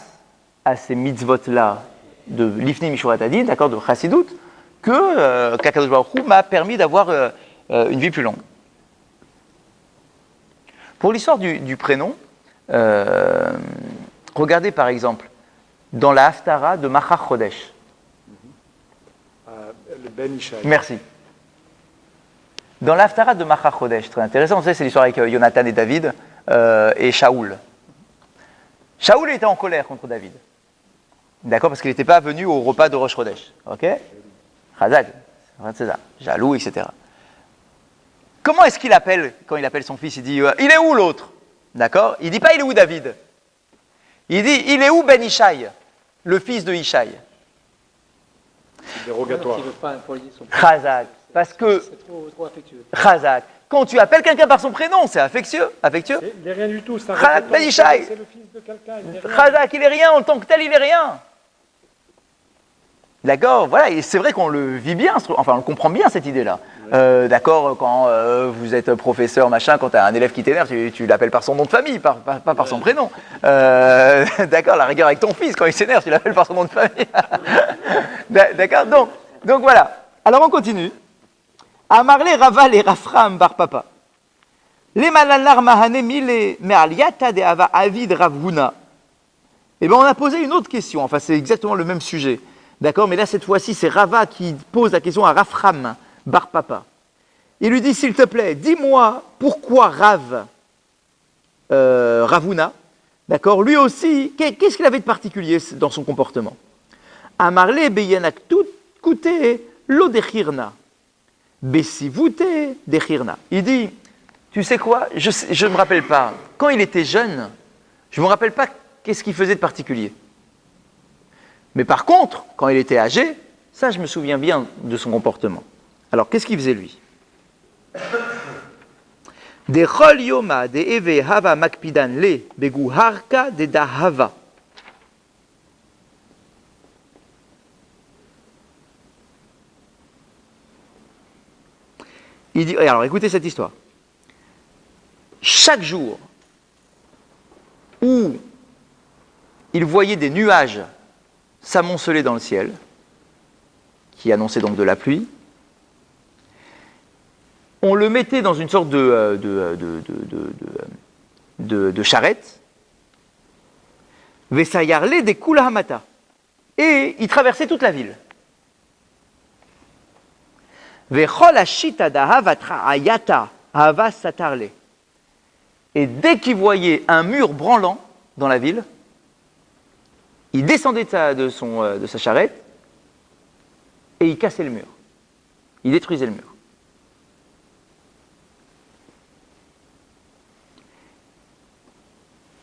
S1: à ces mitzvot-là de l'Ifni Mishurat Hadin, d'accord, de Chassidut, que Kakadosh Baruch Hu m'a permis d'avoir une vie plus longue. Pour l'histoire du prénom, regardez par exemple dans la Haftara de Machar Chodesh.
S2: Le Ben Ishaï.
S1: Merci. Dans l'Haftarah de Machar Chodesh, très intéressant, vous savez, c'est l'histoire avec Jonathan et David et Shaoul. Shaoul était en colère contre David. D'accord, parce qu'il n'était pas venu au repas de Rosh Chodesh. Ok? Chazak, c'est ça, jaloux, etc. Comment est-ce qu'il appelle, quand il appelle son fils, il dit il est où l'autre? D'accord? Il ne dit pas il est où David? Il dit il est où Ben Ishaï, le fils de Ishaï?
S2: C'est dérogatoire.
S3: Il veut pas employer son
S1: Chazak, parce que
S3: C'est trop affectueux.
S1: Chazak, quand tu appelles quelqu'un par son prénom, c'est affectueux.
S2: Il n'est rien du tout, c'est un
S1: Chazak
S2: répétant,
S1: Ben Ishaï.
S2: c'est le fils de quelqu'un, il n'est rien.
S1: Chazak, il est rien, en tant que tel, il est rien. D'accord, voilà, et c'est vrai qu'on le vit bien, enfin on le comprend bien cette idée-là. D'accord, quand vous êtes professeur, machin, quand tu as un élève qui t'énerve, tu l'appelles par son nom de famille, pas par son prénom. D'accord, la rigueur avec ton fils, quand il s'énerve, tu l'appelles par son nom de famille. D'accord, donc voilà. Alors on continue. Amarle Raval et Rafram bar papa. Les malalar mahane mile me'aliata de ava avid ravhuna. Eh bien on a posé une autre question, enfin c'est exactement le même sujet. D'accord, mais là, cette fois-ci, c'est Rava qui pose la question à Rafram, bar papa. Il lui dit, s'il te plaît, dis-moi pourquoi Ravuna, d'accord, lui aussi, qu'est-ce qu'il avait de particulier dans son comportement? Amarle beyanak tout coûté lo dechirna, besivute dechirna. Il dit, tu sais quoi, je ne me rappelle pas, quand il était jeune, je ne me rappelle pas qu'est-ce qu'il faisait de particulier. Mais par contre, quand il était âgé, ça, je me souviens bien de son comportement. Alors, qu'est-ce qu'il faisait, lui? De chol yoma de eve hava makpidan le begu harka de dahava. Il dit, alors écoutez cette histoire. Chaque jour où il voyait des nuages s'amonceler dans le ciel, qui annonçait donc de la pluie, on le mettait dans une sorte de charrette, Vesayarle des Kulahamata, et il traversait toute la ville. Vechol ashita dahavatra ayata hava satarle. Et dès qu'il voyait un mur branlant dans la ville, il descendait de sa charrette et il cassait le mur. Il détruisait le mur.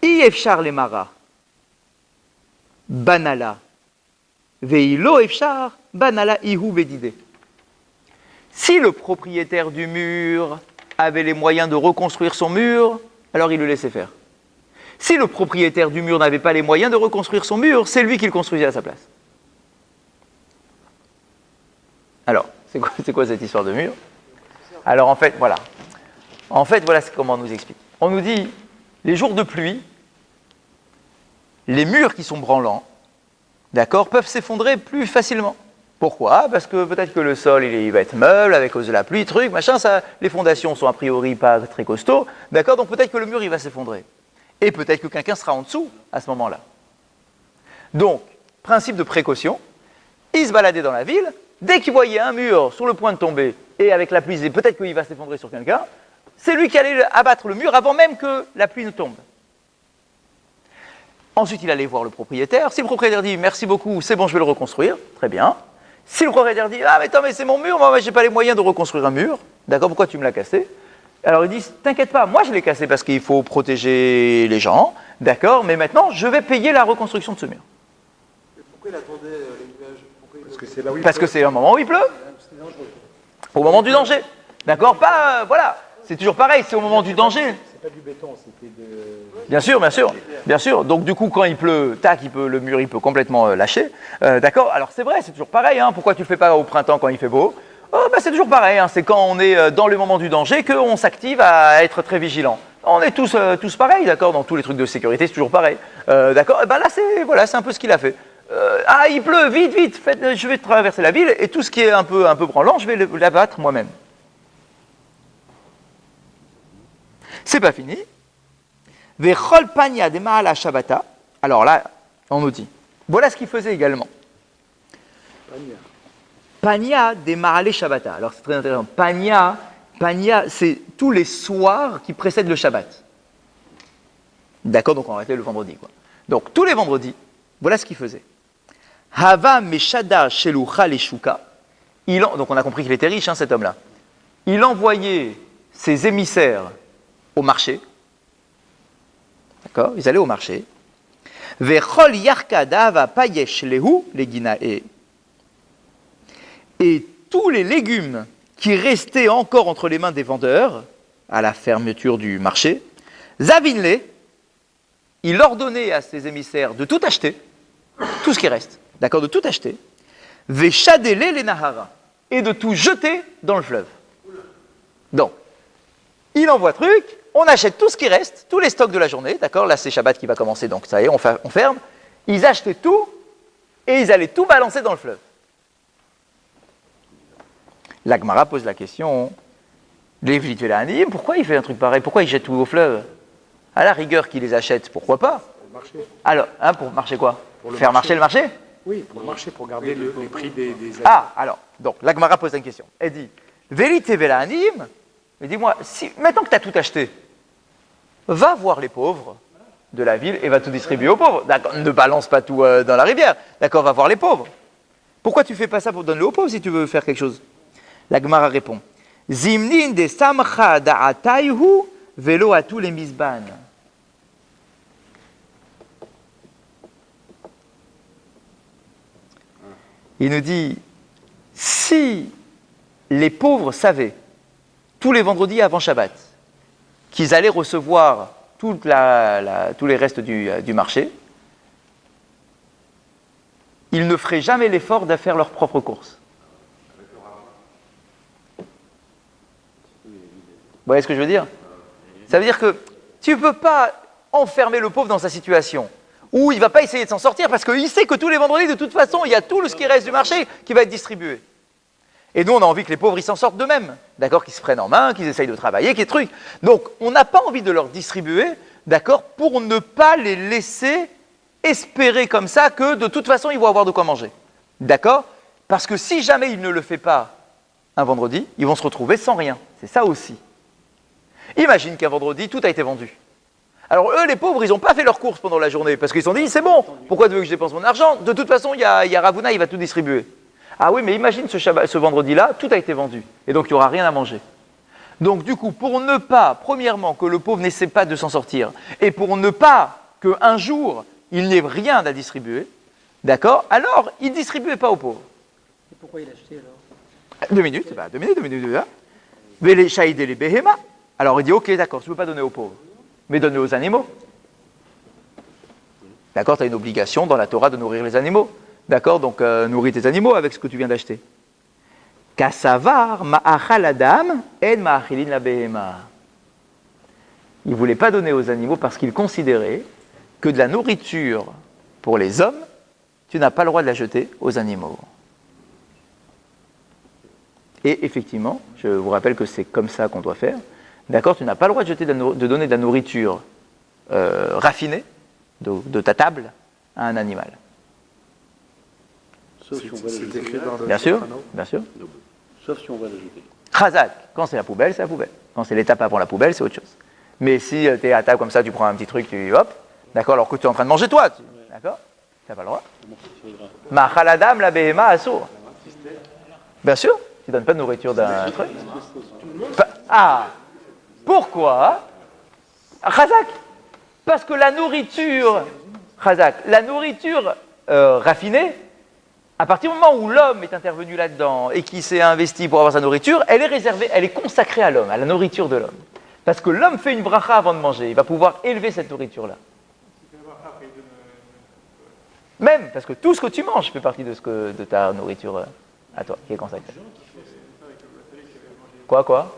S1: Efchar le mara, banala, veilo efchar, banala ihu bedide. Si le propriétaire du mur avait les moyens de reconstruire son mur, alors il le laissait faire. Si le propriétaire du mur n'avait pas les moyens de reconstruire son mur, c'est lui qui le construisait à sa place. Alors, c'est quoi cette histoire de mur? Alors en fait, voilà. Voilà comment on nous explique. On nous dit, les jours de pluie, les murs qui sont branlants, d'accord, peuvent s'effondrer plus facilement. Pourquoi? Parce que peut-être que le sol il va être meuble avec cause de la pluie, truc, machin, les fondations sont a priori pas très costauds, d'accord, donc peut-être que le mur il va s'effondrer. Et peut-être que quelqu'un sera en dessous à ce moment-là. Donc, principe de précaution, il se baladait dans la ville, dès qu'il voyait un mur sur le point de tomber, et avec la pluie, peut-être qu'il va s'effondrer sur quelqu'un, c'est lui qui allait abattre le mur avant même que la pluie ne tombe. Ensuite, il allait voir le propriétaire. Si le propriétaire dit « merci beaucoup, c'est bon, je vais le reconstruire », très bien. Si le propriétaire dit « ah mais attends, mais c'est mon mur, moi je n'ai pas les moyens de reconstruire un mur, d'accord, pourquoi tu me l'as cassé ?» Alors il dit « t'inquiète pas, moi je l'ai cassé parce qu'il faut protéger les gens, d'accord, mais maintenant je vais payer la reconstruction de ce mur. »
S3: Pourquoi il attendait les nuages?
S2: Parce que c'est là où il
S1: Parce que c'est un moment où il pleut,
S3: C'est dangereux.
S1: au moment du danger, d'accord, pas, voilà, c'est toujours pareil, c'est au moment du danger.
S2: C'est pas du béton, c'était de...
S1: Bien sûr. Donc du coup, quand il pleut, tac, le mur il peut complètement lâcher. D'accord. Alors c'est vrai, c'est toujours pareil. Hein. Pourquoi tu le fais pas au printemps quand il fait beau? C'est toujours pareil. Hein. C'est quand on est dans le moment du danger qu'on s'active à être très vigilant. On est tous pareils, d'accord. Dans tous les trucs de sécurité, c'est toujours pareil. D'accord. Et ben là, c'est un peu ce qu'il a fait. Il pleut, vite, je vais traverser la ville et tout ce qui est un peu branlant, je vais l'abattre moi-même. C'est pas fini. Vechol pania de maala shabata. Alors là, on nous dit. Voilà ce qu'il faisait également. Pania de maale shabata. Alors c'est très intéressant. Pania Pania, c'est tous les soirs qui précèdent le Shabbat. D'accord, donc on va arrêter le vendredi, quoi. Donc, tous les vendredis, voilà ce qu'il faisait. Hava meshada shelucha leshuka. Donc, on a compris qu'il était riche, cet homme-là. Il envoyait ses émissaires au marché. D'accord, ils allaient au marché. Vechol yarkadav payesh lehu leginae. Et tous les légumes qui restaient encore entre les mains des vendeurs, à la fermeture du marché, zavinle, il ordonnait à ses émissaires de tout acheter, tout ce qui reste, d'accord, de tout acheter, veshadele les nahara, et de tout jeter dans le fleuve. Donc, il envoie truc, on achète tout ce qui reste, tous les stocks de la journée, d'accord, là c'est Shabbat qui va commencer, donc ça y est, on ferme, ils achetaient tout, et ils allaient tout balancer dans le fleuve. La Gemara pose la question, pourquoi il fait un truc pareil? Pourquoi il jette tout au fleuve? À la rigueur qu'il les achète, pourquoi pas?
S2: Pour marcher.
S1: Alors, pour marcher quoi?
S2: Pour
S1: Faire marcher le marché?
S2: Oui, pour marcher, pour garder les prix des
S1: Ah, alors, donc, la Gemara pose une question. Elle dit, Vérité Velanim, mais dis-moi, maintenant que tu as tout acheté, va voir les pauvres de la ville et va tout distribuer aux pauvres. D'accord, ne balance pas tout dans la rivière. D'accord, va voir les pauvres. Pourquoi tu fais pas ça pour donner aux pauvres si tu veux faire quelque chose? La Gemara répond, Zimnin de samcha da'atayhu velo atou les misban. Il nous dit, si les pauvres savaient, tous les vendredis avant Shabbat, qu'ils allaient recevoir tous les restes du marché, ils ne feraient jamais l'effort de faire leurs propres courses. Vous voyez ce que je veux dire? Ça veut dire que tu ne peux pas enfermer le pauvre dans sa situation où il ne va pas essayer de s'en sortir parce qu'il sait que tous les vendredis, de toute façon, il y a tout ce qui reste du marché qui va être distribué. Et nous, on a envie que les pauvres, ils s'en sortent d'eux-mêmes, d'accord, qu'ils se prennent en main, qu'ils essayent de travailler, qu'ils truquent. Donc, on n'a pas envie de leur distribuer, d'accord, pour ne pas les laisser espérer comme ça que de toute façon, ils vont avoir de quoi manger. D'accord? Parce que si jamais ils ne le font pas un vendredi, ils vont se retrouver sans rien. C'est ça aussi. Imagine qu'un vendredi, tout a été vendu. Alors eux, les pauvres, ils n'ont pas fait leurs courses pendant la journée, parce qu'ils se sont dit, c'est bon, pourquoi tu veux que je dépense mon argent? De toute façon, il y a Ravuna, il va tout distribuer. Ah oui, mais imagine ce vendredi-là, tout a été vendu, et donc il n'y aura rien à manger. Donc du coup, pour ne pas, premièrement, que le pauvre n'essaie pas de s'en sortir, et pour ne pas qu'un jour, il n'ait rien à distribuer, d'accord, alors il ne distribuait pas aux pauvres.
S3: Et pourquoi il achetait alors?
S1: 2 minutes, bah, 2 minutes, là. Vele shaïd et les behema. Alors il dit, ok, d'accord, tu ne peux pas donner aux pauvres, mais donne-le aux animaux. D'accord, tu as une obligation dans la Torah de nourrir les animaux. D'accord, donc nourris tes animaux avec ce que tu viens d'acheter. Kassavar ma'achal adam en ma'achilin la behema. Il ne voulait pas donner aux animaux parce qu'il considérait que de la nourriture pour les hommes, tu n'as pas le droit de la jeter aux animaux. Et effectivement, je vous rappelle que c'est comme ça qu'on doit faire. D'accord, tu n'as pas le droit de donner de la nourriture raffinée de ta table à un animal.
S4: Sauf si on va la jeter.
S1: Bien sûr, bien sûr.
S4: Sauf si on va la jeter.
S1: Khazak, quand c'est la poubelle, c'est la poubelle. Quand c'est l'étape avant la poubelle, c'est autre chose. Mais si tu es à table comme ça, tu prends un petit truc, tu hop, d'accord, alors que tu es en train de manger toi, d'accord, tu n'as pas le droit. Ma khaladam la behema assour. Bien sûr, tu ne donnes pas de nourriture d'un truc. Ah, pourquoi? Khazak, parce que la nourriture, Khazak, la nourriture raffinée, à partir du moment où l'homme est intervenu là-dedans et qui s'est investi pour avoir sa nourriture, elle est réservée, elle est consacrée à l'homme, à la nourriture de l'homme. Parce que l'homme fait une bracha avant de manger, il va pouvoir élever cette nourriture-là. Même, parce que tout ce que tu manges fait partie de ta nourriture à toi, qui est consacrée. Quoi?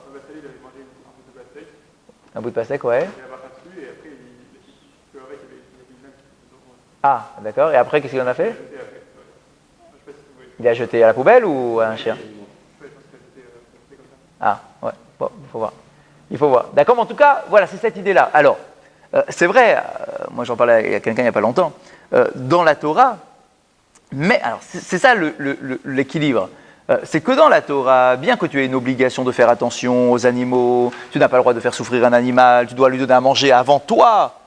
S1: Un bout de pastèque, ouais. Ah, d'accord. Et après, qu'est-ce qu'il en a fait? Il a jeté à la poubelle ou à un chien? Ah, ouais. Bon, il faut voir. D'accord, mais en tout cas, voilà, c'est cette idée-là. Alors, c'est vrai, moi j'en parlais à quelqu'un il n'y a pas longtemps, dans la Torah, mais alors c'est ça l'équilibre. C'est que dans la Torah, bien que tu aies une obligation de faire attention aux animaux, tu n'as pas le droit de faire souffrir un animal, tu dois lui donner à manger avant toi.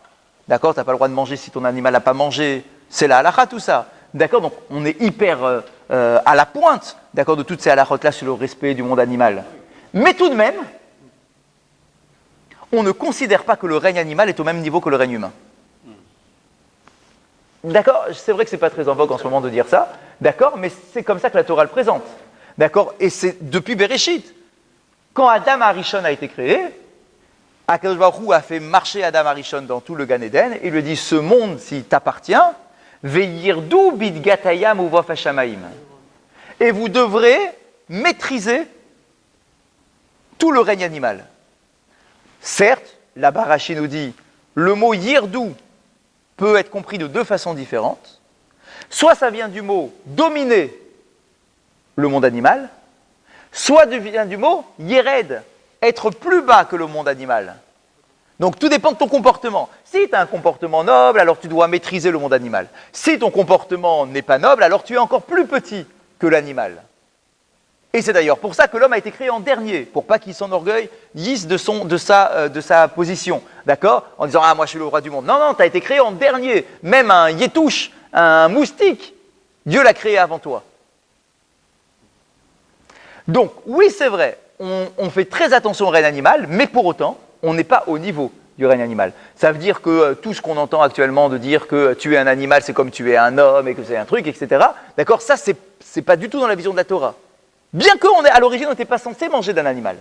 S1: D'accord? Tu n'as pas le droit de manger si ton animal n'a pas mangé. C'est la halakha tout ça. D'accord? Donc on est hyper à la pointe, d'accord, de toutes ces halakhot-là sur le respect du monde animal. Mais tout de même, on ne considère pas que le règne animal est au même niveau que le règne humain. D'accord? C'est vrai que ce n'est pas très en vogue en ce moment de dire ça, d'accord, mais c'est comme ça que la Torah le présente. D'accord? Et c'est depuis Bereshit. Quand Adam Arishon a été créé, Akadosh Baruch Hu a fait marcher Adam Arishon dans tout le Gan Eden et lui dit, ce monde, s'il t'appartient, ve'yirdu bidgatayam uvof hashamaim. Et vous devrez maîtriser tout le règne animal. Certes, la Barashi nous dit, le mot yirdu peut être compris de deux façons différentes. Soit ça vient du mot dominer le monde animal, soit vient du mot yered, être plus bas que le monde animal. Donc tout dépend de ton comportement. Si tu as un comportement noble, alors tu dois maîtriser le monde animal. Si ton comportement n'est pas noble, alors tu es encore plus petit que l'animal. Et c'est d'ailleurs pour ça que l'homme a été créé en dernier, pour pas qu'il s'enorgueillisse de sa position, d'accord? En disant, ah, moi je suis le roi du monde. Non, non, tu as été créé en dernier. Même un yétouche, un moustique, Dieu l'a créé avant toi. Donc, oui, c'est vrai, on fait très attention au règne animal, mais pour autant, on n'est pas au niveau du règne animal. Ça veut dire que tout ce qu'on entend actuellement de dire que tu es un animal, c'est comme tu es un homme et que c'est un truc, etc., d'accord? Ça, c'est pas du tout dans la vision de la Torah. Bien qu'à l'origine, on n'était pas censé manger d'un animal.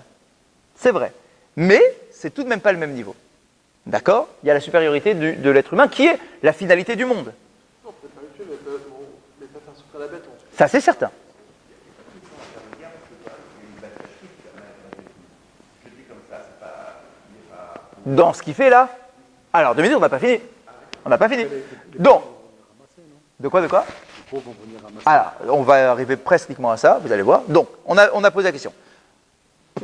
S1: C'est vrai. Mais c'est tout de même pas le même niveau. D'accord? Il y a la supériorité de l'être humain qui est la finalité du monde.
S3: Non, peut-être pas le tuer, mais pas faire souffrir la bête.
S1: Ça, c'est certain. Dans ce qu'il fait là. Alors, 2 minutes, on n'a pas fini. On n'a pas fini. Donc, de quoi?
S2: Les pauvres vont venir ramasser.
S1: Alors, on va arriver pratiquement à ça, vous allez voir. Donc, on a posé la question.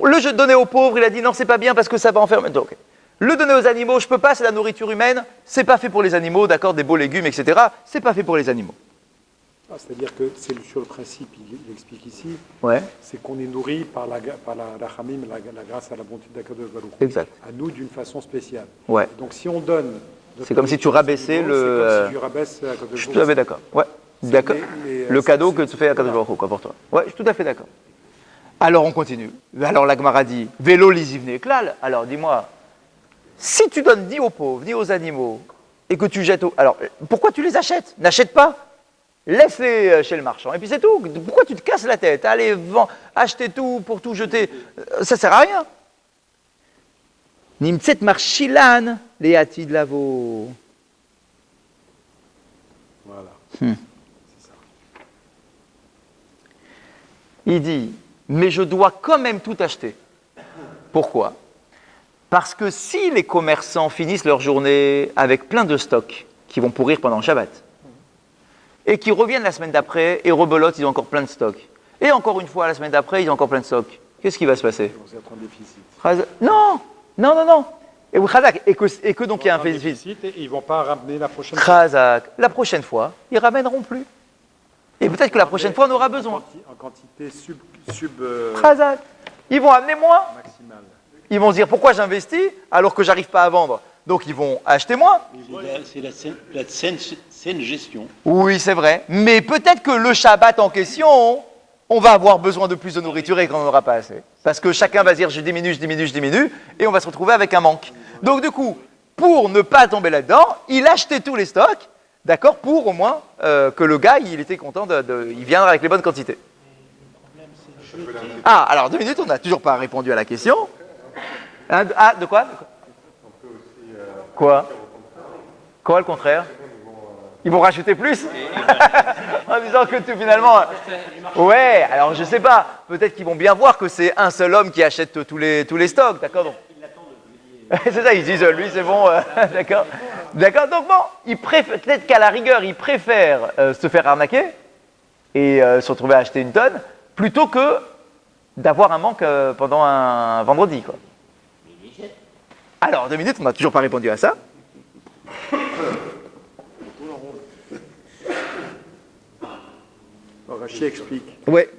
S1: Le jeu donné aux pauvres, il a dit non, c'est pas bien parce que ça va enfermer. Donc, le donner aux animaux, je peux pas, c'est la nourriture humaine, c'est pas fait pour les animaux, d'accord, des beaux légumes, etc. C'est pas fait pour les animaux.
S2: Ah, c'est-à-dire que c'est sur le principe, il explique ici,
S1: Ouais,
S2: c'est qu'on est nourri par la rachamim, la grâce à la bonté d'Akadosh Baruch Hu.
S1: exact.
S2: À nous d'une façon spéciale.
S1: Ouais,
S2: Donc si on donne...
S1: c'est comme si tu rabaissais
S2: c'est
S1: le.
S2: comme si tu rabaisses Akadosh
S1: Je suis
S2: Baruch
S1: tout à
S2: Hu.
S1: fait d'accord. Ouais, d'accord. Le cadeau que tu fais à Kadosh
S2: voilà.
S1: Baruch Hu, quoi, pour toi. Ouais, je suis tout à fait d'accord. Alors, on continue. Alors, la Gemara dit vélo lisivne klal. Alors, dis-moi, si tu donnes ni aux pauvres, ni aux animaux, et que tu jettes aux. Alors, pourquoi tu les achètes? N'achète pas. Laisse-les chez le marchand, et puis c'est tout. Pourquoi tu te casses la tête? Allez, acheter tout pour tout jeter. Ça sert à rien. Nimtset marshilan leati de lavo.
S2: Voilà. C'est ça.
S1: Il dit, mais je dois quand même tout acheter. Pourquoi? Parce que si les commerçants finissent leur journée avec plein de stocks qui vont pourrir pendant le Shabbat, et qui reviennent la semaine d'après et rebelotent, ils ont encore plein de stocks. Et encore une fois, la semaine d'après, ils ont encore plein de stocks. Qu'est-ce qui va se passer?
S2: On va être en déficit.
S1: Non, non, non, non. Et, et que donc il y a un déficit.
S2: Et ils ne vont pas ramener la prochaine fois.
S1: Chazak. La prochaine fois, ils ramèneront plus. Et peut-être que la prochaine fois, on aura besoin.
S2: En quantité
S1: Chazak. Ils vont amener moins.
S2: maximale.
S1: Ils vont se dire pourquoi j'investis alors que j'arrive pas à vendre. Donc ils vont acheter moins.
S4: C'est la saine gestion.
S1: Oui, c'est vrai. Mais peut-être que le Shabbat en question, on va avoir besoin de plus de nourriture et qu'on n'en aura pas assez. Parce que chacun va dire je diminue, et on va se retrouver avec un manque. Donc du coup, pour ne pas tomber là-dedans, il achetait tous les stocks, d'accord, pour au moins que le gars, il était content, il viendra avec les bonnes quantités. Ah, alors 2 minutes, on n'a toujours pas répondu à la question. Ah, de quoi? Quoi? Quoi le contraire? Ils vont rajouter plus en disant que tout finalement... Ouais, alors je sais pas, peut-être qu'ils vont bien voir que c'est un seul homme qui achète tous les stocks, d'accord donc. C'est ça, ils disent, lui c'est bon, d'accord. D'accord, donc bon, peut-être qu'à la rigueur, ils préfèrent se faire arnaquer et se retrouver à acheter une tonne, plutôt que d'avoir un manque pendant un vendredi, quoi. Alors, 2 minutes, on n'a toujours pas répondu à ça.
S2: Rachi explique
S1: Ouais.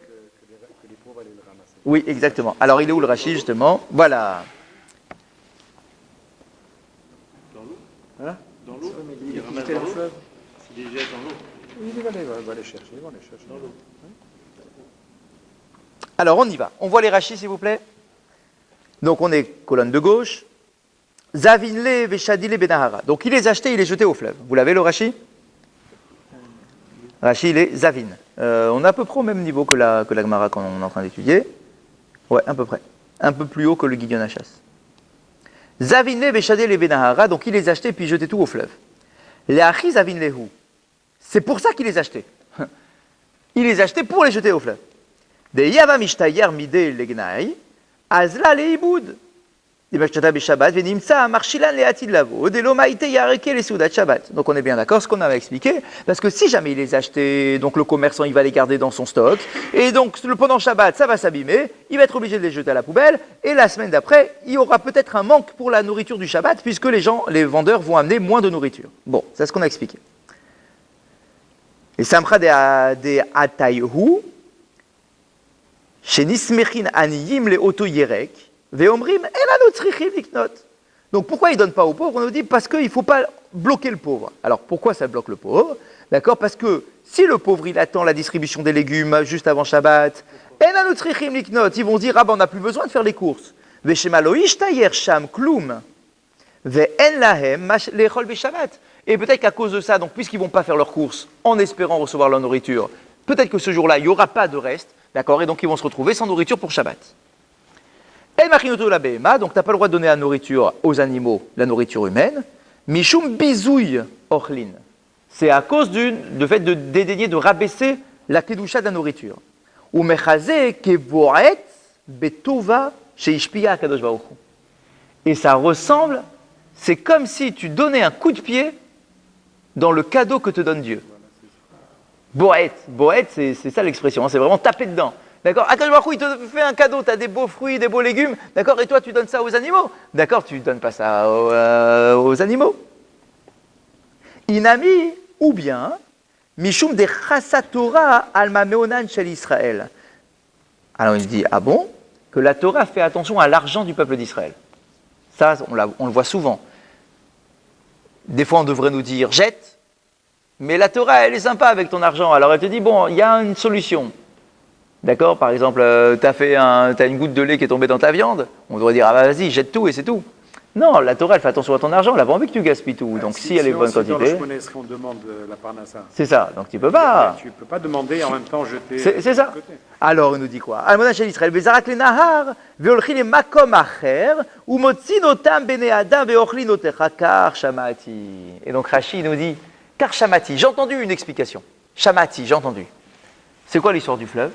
S1: Oui, exactement. Alors, il est où le Rashi, justement? Voilà.
S4: Dans l'eau.
S2: Hein?
S4: Dans l'eau.
S2: Il
S4: Il ramasse
S2: quittait
S4: dans
S2: le
S4: l'eau.
S2: fleuve.
S4: Il les jette dans l'eau.
S2: Il va les chercher, ils vont les chercher dans l'eau.
S1: Alors, on y va. On voit les Rachis, s'il vous plaît. Donc, on est colonne de gauche. Zavinle Veshadile Benahara. Donc, il les achetait, il les jetait au fleuve. Vous l'avez, le Rashi? Rashi, il est Zavin. On est à peu près au même niveau que la Gemara qu'on est en train d'étudier. Ouais, à peu près. Un peu plus haut que le Gideon Hachas. Zavinle Veshadile Benahara. Donc, il les achetait, puis il jetait tout au fleuve. Les Achi Zavinlehu. C'est pour ça qu'il les achetait. Il les achetait pour les jeter au fleuve. De Yava Mishtayer Mide Legnaï, Azla Leiboud. Donc on est bien d'accord, ce qu'on avait expliqué, parce que si jamais il les achetait, donc le commerçant il va les garder dans son stock, et donc pendant Shabbat ça va s'abîmer, il va être obligé de les jeter à la poubelle, et la semaine d'après, il y aura peut-être un manque pour la nourriture du Shabbat, puisque les vendeurs vont amener moins de nourriture. Bon, c'est ce qu'on a expliqué. Et Samcha de Atayhu, chez Nismechin Aniyim le Oto Yerek, donc pourquoi il ne donne pas aux pauvres? On nous dit parce qu'il ne faut pas bloquer le pauvre. Alors pourquoi ça bloque le pauvre? D'accord? Parce que si le pauvre il attend la distribution des légumes juste avant Shabbat, ils vont se dire ah ben on n'a plus besoin de faire les courses. Et peut-être qu'à cause de ça, donc puisqu'ils ne vont pas faire leurs courses en espérant recevoir leur nourriture, peut-être que ce jour-là il n'y aura pas de reste, d'accord? Et donc ils vont se retrouver sans nourriture pour Shabbat. Donc tu n'as pas le droit de donner la nourriture aux animaux, la nourriture humaine. Mishum bizouille orlin. C'est à cause du fait de dédaigner, de rabaisser la kedusha de la nourriture. Ou mechaze kevoret betova sheishpia kadosh baruch hu. Et ça ressemble, c'est comme si tu donnais un coup de pied dans le cadeau que te donne Dieu. Boet, c'est ça l'expression, hein, c'est vraiment taper dedans. D'accord? Akadosh Baruch Hu, il te fait un cadeau, tu as des beaux fruits, des beaux légumes, d'accord? Et toi, tu donnes ça aux animaux, d'accord? Tu ne donnes pas ça aux animaux. Inami, ou bien, Mishum de Chassatora alma meonan shel Israël. Alors il dit, ah bon? Que la Torah fait attention à l'argent du peuple d'Israël. Ça, on le voit souvent. Des fois, on devrait nous dire, jette, mais la Torah, elle est sympa avec ton argent. Alors elle te dit, bon, il y a une solution. D'accord? Par exemple, t'as une goutte de lait qui est tombée dans ta viande. On devrait dire, ah bah, vas-y, jette tout et c'est tout. Non, la Torah, elle fait attention à ton argent. Elle n'a pas envie que tu gaspilles tout. Donc si elle est bonne quantité.
S2: Dans le Shmonesri, on demande la parnassa.
S1: C'est ça. Donc tu peux pas.
S2: Tu ne peux pas demander et en même temps jeter.
S1: C'est ça. Alors, il nous dit quoi? Almona shel Israël, bezarak le nahar, veolchin le makom acher, ou motzin otam bene adam veochlin otecha kar shamati. Et donc Rashi nous dit, kar shamati. J'ai entendu une explication. Shamati, j'ai entendu. C'est quoi l'histoire du fleuve?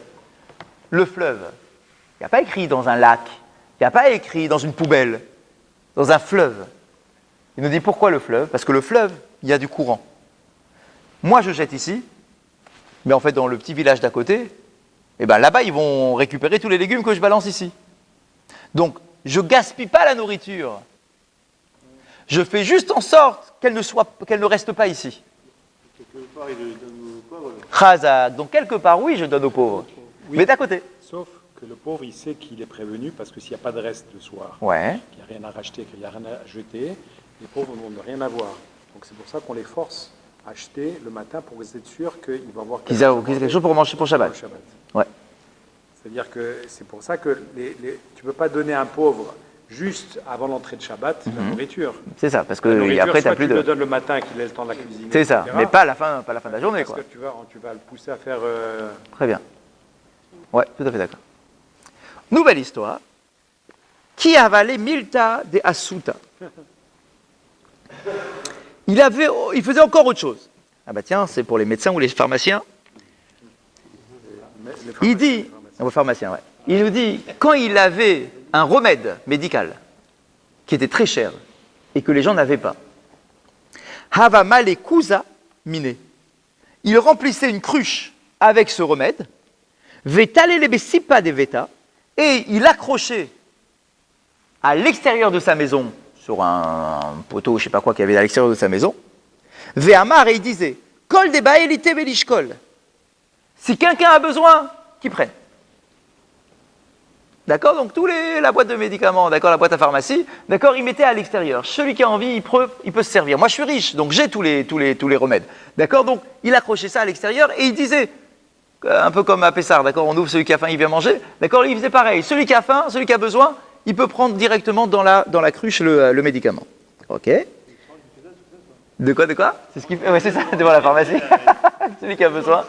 S1: Le fleuve, il n'y a pas écrit dans un lac, il n'y a pas écrit dans une poubelle, dans un fleuve. Il nous dit pourquoi le fleuve? Parce que le fleuve, il y a du courant. Moi, je jette ici, mais en fait, dans le petit village d'à côté, eh ben, là-bas, ils vont récupérer tous les légumes que je balance ici. Donc, je ne gaspille pas la nourriture. Je fais juste en sorte qu'elle ne reste pas ici.
S4: Quelque part, il le donne aux pauvres.
S1: Chazak. Donc, quelque part, oui, je donne aux pauvres.
S2: Oui,
S1: mais d'à côté.
S2: Sauf que le pauvre, il sait qu'il est prévenu parce que s'il n'y a pas de reste le soir,
S1: Ouais.
S2: qu'il n'y a rien à racheter, qu'il n'y a rien à jeter, les pauvres n'ont rien à voir. Donc c'est pour ça qu'on les force à acheter le matin pour être sûr qu'ils vont avoir
S1: Qu'ils aient quelque chose pour manger pour Shabbat. Ouais.
S2: C'est-à-dire que c'est pour ça que tu ne peux pas donner à un pauvre juste avant l'entrée de Shabbat la nourriture.
S1: C'est ça, parce
S2: La
S1: que
S2: nourriture,
S1: après, tu n'as
S2: soit
S1: plus
S2: tu
S1: de.
S2: le donnes le matin qu'il ait le temps de la cuisiner.
S1: C'est ça,
S2: etc.
S1: mais pas à la fin de la journée,
S2: Parce
S1: quoi.
S2: que tu vas le pousser à faire.
S1: Très bien. Ouais, tout à fait d'accord. Nouvelle histoire. Qui avalait Milta de Asuta? Il faisait encore autre chose. Ah bah tiens, c'est pour les médecins ou les pharmaciens. Il dit, les pharmaciens, ouais. Il nous dit, quand il avait un remède médical qui était très cher et que les gens n'avaient pas, Hava male kusa mine. Il remplissait une cruche avec ce remède, vetale le besipa de veta, et il accrochait à l'extérieur de sa maison, sur un poteau, je ne sais pas quoi qu'il y avait à l'extérieur de sa maison, ve'amar, et il disait, kol de baelite velishkol. Si quelqu'un a besoin, qu'il prenne. D'accord? Donc la boîte de médicaments, d'accord, la boîte à pharmacie, d'accord, il mettait à l'extérieur. Celui qui a envie, il peut se servir. Moi, je suis riche, donc j'ai tous les remèdes. D'accord? Donc, il accrochait ça à l'extérieur et il disait, un peu comme à Pessard, d'accord, on ouvre, celui qui a faim, il vient manger. D'accord? Il faisait pareil. Celui qui a faim, celui qui a besoin, il peut prendre directement dans la cruche le médicament. Ok? De quoi? C'est ce qu'il fait. Ouais, c'est ça, devant la pharmacie. Celui qui a besoin.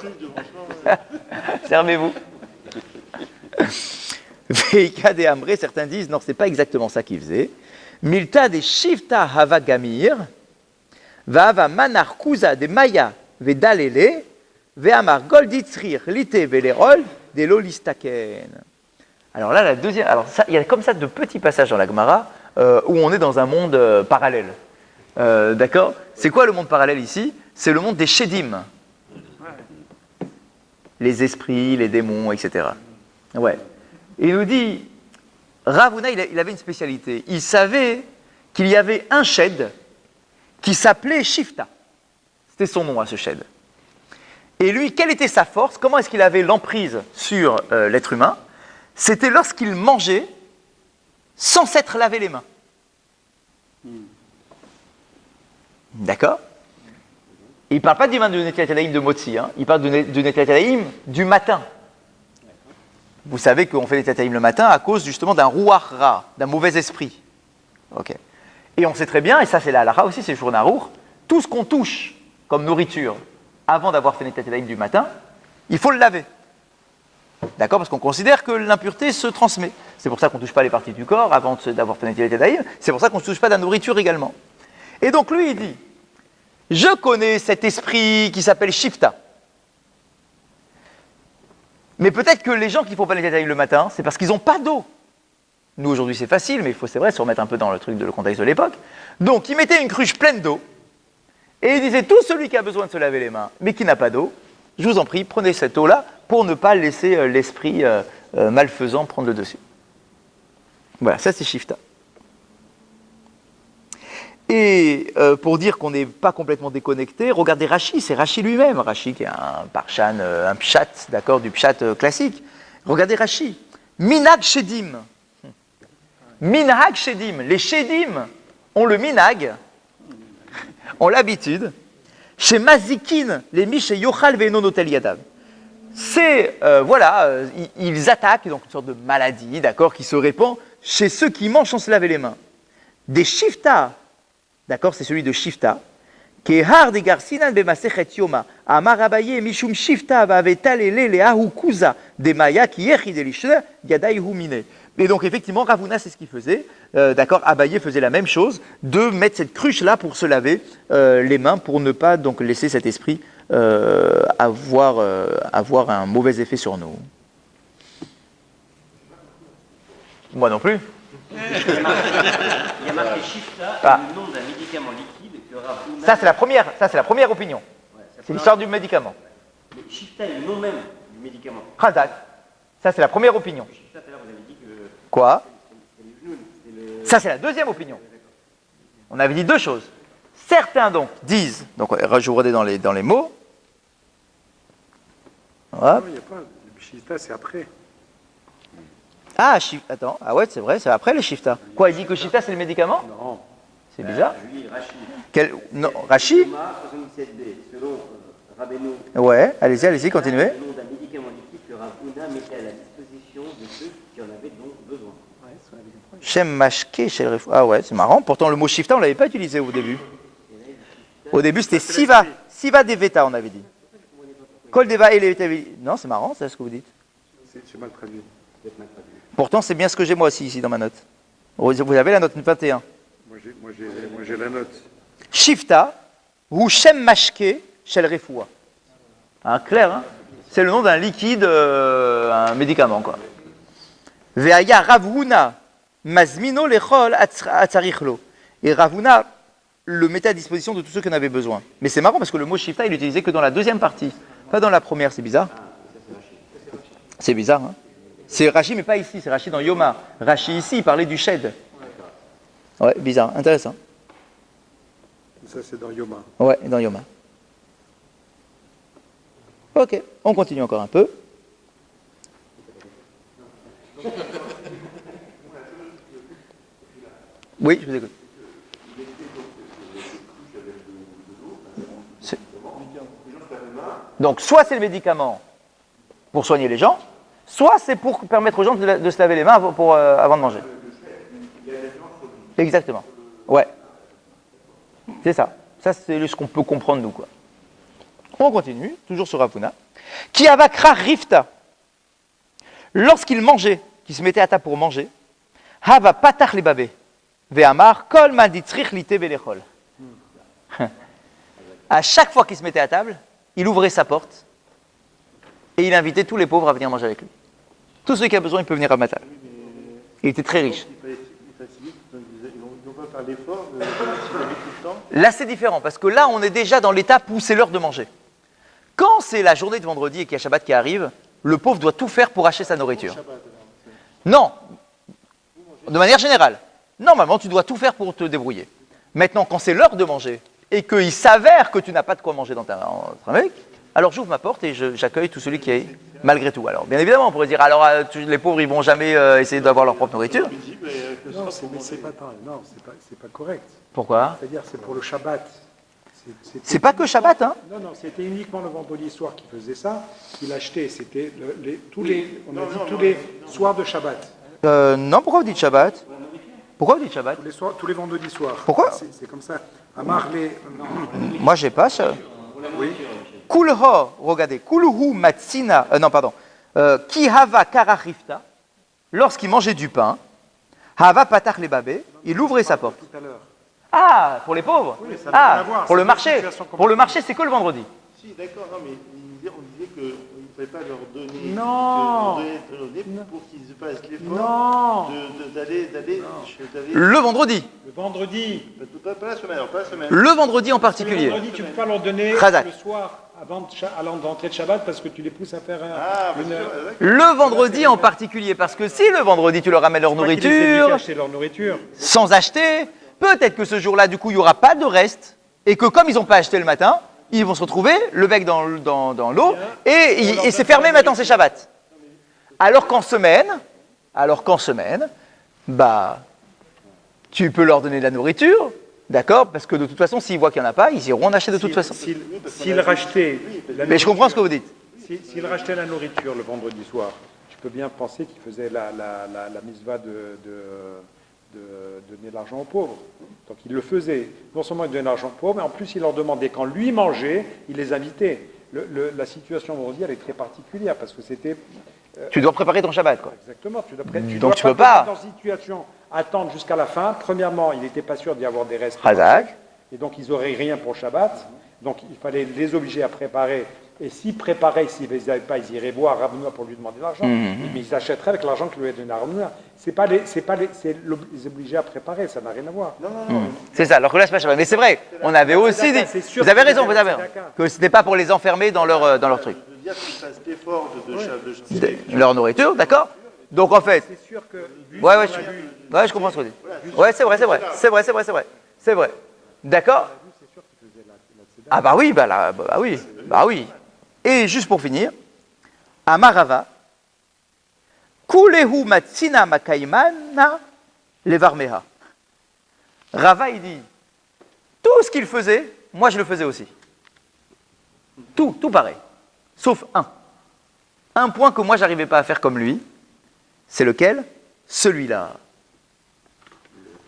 S1: Servez-vous. Veika de Amré, certains disent, non, c'est pas exactement ça qu'il faisait. Milta de Shifta Hava Gamir, Vava Manar Kuza de Maya Vedalele, Veamar Golditzrir Lite Velerol, de Lolistaken. Alors là, la deuxième. Alors, il y a comme ça de petits passages dans la Gemara où on est dans un monde parallèle. D'accord? C'est quoi le monde parallèle ici? C'est le monde des Shedim. Les esprits, les démons, etc. Ouais. Et il nous dit, Ravuna, il avait une spécialité. Il savait qu'il y avait un shed qui s'appelait Shifta. C'était son nom à ce shed. Et lui, quelle était sa force? Comment est-ce qu'il avait l'emprise sur l'être humain? C'était lorsqu'il mangeait sans s'être lavé les mains. D'accord? Il ne parle pas du vin de Netilat Yadayim de Motzi, hein. Il parle de Netilat Yadayim du matin. Vous savez qu'on fait les Netilat Yadayim le matin à cause justement d'un rouach ra, d'un mauvais esprit. Ok. Et on sait très bien, et ça c'est la halakha aussi, c'est le jour Narour, tout ce qu'on touche comme nourriture avant d'avoir fait Netilat Yadayim du matin, il faut le laver. D'accord? Parce qu'on considère que l'impureté se transmet. C'est pour ça qu'on ne touche pas les parties du corps avant d'avoir fait Netilat Yadayim. C'est pour ça qu'on ne touche pas de la nourriture également. Et donc lui, il dit, je connais cet esprit qui s'appelle Shifta. Mais peut-être que les gens qui font pas les détails le matin, c'est parce qu'ils n'ont pas d'eau. Nous, aujourd'hui, c'est facile, mais il faut, c'est vrai, se remettre un peu dans le contexte de l'époque. Donc, ils mettaient une cruche pleine d'eau, et ils disaient, tout celui qui a besoin de se laver les mains, mais qui n'a pas d'eau, je vous en prie, prenez cette eau-là, pour ne pas laisser l'esprit malfaisant prendre le dessus. Voilà, ça c'est Shifta. Et pour dire qu'on n'est pas complètement déconnecté, regardez Rashi, c'est Rashi lui-même. Rashi qui est un parshan, un pshat, d'accord, du pshat classique. Regardez Rashi. Minag Shedim. Minag Shedim. Les Shedim ont le minag, ont l'habitude. Chez Mazikin, les mi chez Yochal Venonotel Yadav. C'est, ils attaquent, donc une sorte de maladie, d'accord, qui se répand chez ceux qui mangent sans se laver les mains. Des Shifta. D'accord, c'est celui de Shifta. Et donc effectivement, Ravuna, c'est ce qu'il faisait. D'accord, Abaye faisait la même chose, de mettre cette cruche-là pour se laver les mains, pour ne pas donc laisser cet esprit avoir un mauvais effet sur nous. Moi non plus.
S5: Il y a marqué Shifta, le nom d'un médicament liquide que Ravuna...
S1: Ça, c'est la première opinion.
S5: Ouais,
S1: c'est l'histoire du médicament.
S5: Mais Shifta est le nom même du médicament.
S1: Khazak. Ça, c'est la première opinion.
S5: Shifta, tout à l'heure, vous avez dit que...
S1: Quoi?
S5: C'est le genoun, c'est le...
S1: Ça, c'est la deuxième opinion. On avait dit deux choses. Certains, donc, disent... Donc, je vous redis dans les mots. Hop.
S2: Non, il n'y a pas. Le Shifta, c'est après.
S1: Ah, attends. Ah ouais, c'est vrai, c'est après les Shifta. Quoi, il dit que Shifta, c'est le médicament?
S2: Non.
S1: C'est bizarre.
S5: Oui, Rashi.
S1: Non, Rashi?
S5: Thomas, 77b, selon Rabbeinu.
S1: Ouais, allez-y, continuez.
S5: Le nom d'un médicament liquide que Ravuna mettait à la disposition de ceux qui en avaient donc besoin.
S1: Shem Mashke, chez le Refu. Ah ouais, c'est marrant. Pourtant, le mot Shifta, on ne l'avait pas utilisé au début. Au début, c'était Siva. Siva Deveta, on avait dit. Kol Deva et non, c'est marrant, c'est ce que vous dites.
S2: C'est mal traduit.
S1: Pourtant, c'est bien ce que j'ai moi aussi ici dans ma note. Vous avez la note 21.
S2: Moi, j'ai la note.
S1: Shifta, ou Shem Mashke, Shel Refoua. Hein, clair, hein? C'est le nom d'un liquide, un médicament, quoi. Veaya Ravuna, Mazmino Lechol Atzarichlo. Et Ravuna le mettait à disposition de tous ceux qui en avaient besoin. Mais c'est marrant parce que le mot Shifta, il l'utilisait que dans la deuxième partie, pas dans la première, c'est bizarre. C'est bizarre, hein? C'est Rashi, mais pas ici, c'est Rashi dans Yoma. Rashi ici, il parlait du shed. Ouais, bizarre, intéressant.
S2: Ça, c'est dans Yoma.
S1: Ouais, dans Yoma. Ok, on continue encore un peu. Oui, je vous écoute. C'est- Donc, soit c'est le médicament pour soigner les gens, soit c'est pour permettre aux gens de se laver les mains avant de manger. Exactement. Ouais. C'est ça. Ça, c'est ce qu'on peut comprendre, nous, quoi. On continue, toujours sur Ravuna. Qui avakra rifta. Lorsqu'il mangeait, qu'il se mettait à table pour manger, hava patach les babé. Ve'amar kol manditrich lite velechol. À chaque fois qu'il se mettait à table, il ouvrait sa porte et il invitait tous les pauvres à venir manger avec lui. Tout celui qui a besoin, il peut venir à ma table. Il était très riche.
S4: Il facilite, ils n'ont pas faire l'effort de s'il avait tout le temps.
S1: Là, c'est différent, parce que là, on est déjà dans l'étape où c'est l'heure de manger. Quand c'est la journée de vendredi et qu'il y a Shabbat qui arrive, le pauvre doit tout faire pour acheter sa nourriture. Non, de manière générale. Normalement, tu dois tout faire pour te débrouiller. Maintenant, quand c'est l'heure de manger, et qu'il s'avère que tu n'as pas de quoi manger dans ta mec, alors j'ouvre ma porte et j'accueille tout celui qui est malgré tout. Alors, bien évidemment, on pourrait dire, alors les pauvres, ils vont jamais essayer d'avoir leur propre nourriture.
S2: Non, c'est pas pareil. Non, c'est pas correct.
S1: Pourquoi?
S2: C'est-à-dire, c'est pour le Shabbat.
S1: C'est pas que Shabbat, hein?
S2: Non, c'était uniquement le vendredi soir qu'il faisait ça, qu'il achetait. C'était tous les soirs de Shabbat.
S1: Non, pourquoi vous dites Shabbat? Pourquoi vous dites Shabbat?
S2: Tous les vendredis soirs.
S1: Pourquoi?
S2: C'est comme ça. Amar les.
S1: Moi, j'ai pas ça.
S2: Oui.
S1: Kulho, regardez, Kulhu Matsina, non, pardon, Ki Hava Karachifta, lorsqu'il mangeait du pain, Hava Patach les babé, il ouvrait sa porte.
S2: Tout à l'heure.
S1: Ah, pour les pauvres?
S2: Oui, ça n'a rien
S1: Ah,
S2: à voir,
S1: pour le
S2: c'est une
S1: marché.
S2: situation
S1: Pour le marché, c'est que le vendredi.
S4: Si, d'accord, non, mais on disait qu'il ne fallait pas leur donner,
S2: Non.
S4: pour qu'ils fassent l'effort
S2: Non.
S4: d'aller.
S1: Le vendredi.
S2: Le vendredi.
S4: Pas la semaine, alors pas la semaine.
S1: Le vendredi en
S2: Le
S1: particulier.
S2: vendredi, tu ne peux pas leur donner
S1: Chazak.
S2: le soir avant d'entrer de Shabbat parce que tu les pousses à faire
S1: Le vendredi en particulier, parce que si le vendredi tu leur amènes leur nourriture,
S2: acheter leur nourriture.
S1: sans acheter, peut-être que ce jour-là, du coup, il n'y aura pas de reste, et que comme ils n'ont pas acheté le matin, ils vont se retrouver, le bec dans l'eau, et c'est fermé maintenant, c'est Shabbat. Alors qu'en semaine, bah, tu peux leur donner de la nourriture, d'accord? Parce que de toute façon, s'ils voient qu'il n'y en a pas, ils iront en acheter de toute façon.
S2: S'ils rachetaient.
S1: Mais je comprends ce que vous dites.
S2: S'ils rachetaient la nourriture le vendredi soir, tu peux bien penser qu'ils faisaient la mitzvah de donner de l'argent aux pauvres. Donc ils le faisaient. Non seulement ils donnaient de l'argent aux pauvres, mais en plus ils leur demandaient, quand lui mangeait, il les invitait. La situation vendredi, elle est très particulière parce que c'était.
S1: Tu dois préparer ton Shabbat, quoi.
S2: Exactement.
S1: Donc tu peux pas.
S2: Dans une situation, attendre jusqu'à la fin. Premièrement, il n'était pas sûr d'y avoir des restes.
S1: Chazak.
S2: Et donc ils n'auraient rien pour Shabbat. Donc il fallait les obliger à préparer. Et s'ils préparaient, s'ils n'avaient pas, ils iraient voir Ravuna pour lui demander de l'argent. Mais ils achèteraient avec l'argent qu'il lui avait donné à Ravuna. C'est les obliger à préparer, ça n'a rien à voir.
S1: C'est ça, alors que là, c'est pas Shabbat. Mais c'est vrai, on avait aussi dit. Vous avez raison, que ce n'était pas pour les enfermer dans leur truc.
S4: Je veux dire qu'ils fassent l'effort
S1: Leur nourriture, d'accord? Donc en fait.
S2: C'est sûr que.
S1: Ouais, je comprends ce que vous dites. Ouais, c'est vrai. D'accord? Ah bah oui, bah oui. Et juste pour finir, Amarava, Kulehu Matsina Makaimana Levarmeha. Rava, il dit, tout ce qu'il faisait, moi je le faisais aussi. Tout pareil. Sauf un. Un point que moi j'arrivais pas à faire comme lui, c'est lequel? Celui-là.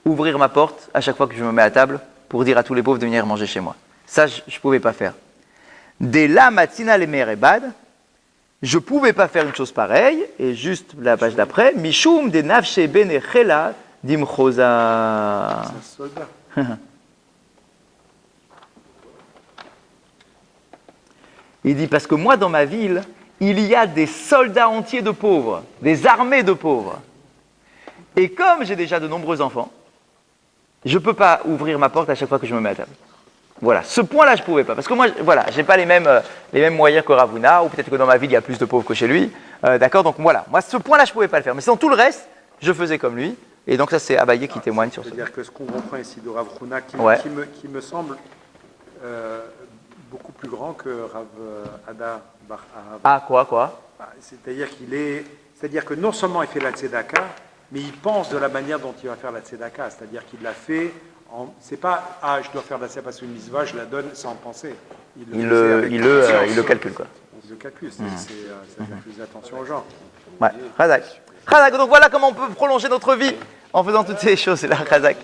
S1: Ouvrir ma porte à chaque fois que je me mets à table pour dire à tous les pauvres de venir manger chez moi. Ça, je ne pouvais pas faire. Dès là, Matina les Merebad, je ne pouvais pas faire une chose pareille, et juste la page d'après, Mishum de Nafshe Benechela Dimchosa. Il dit, parce que moi, dans ma ville, il y a des soldats entiers de pauvres, des armées de pauvres. Et comme j'ai déjà de nombreux enfants, je ne peux pas ouvrir ma porte à chaque fois que je me mets à table. Voilà, ce point-là, je ne pouvais pas. Parce que moi, voilà, je n'ai pas les mêmes moyens que Ravuna, ou peut-être que dans ma ville, il y a plus de pauvres que chez lui. D'accord? Donc voilà, moi, ce point-là, je ne pouvais pas le faire. Mais sinon, tout le reste, je faisais comme lui. Et donc ça, c'est Abaye qui témoigne sur ça.
S2: C'est-à-dire que ce qu'on comprend ici de Rav Huna, qui me semble beaucoup plus grand que Rav Ada Bar Ahava.
S1: Ah, quoi?
S2: C'est-à-dire que non seulement il fait la tzedaka, mais il pense de la manière dont il va faire la tzedaka, c'est-à-dire qu'il l'a fait, c'est pas, ah, je dois faire la tzedaka sur une mitzvah, je la donne sans penser.
S1: Il le calcule, quoi.
S2: Il le calcule, ça fait plus attention aux gens.
S1: Ouais, Chazak. Chazak, donc voilà comment on peut prolonger notre vie en faisant toutes ces choses, c'est là, Chazak.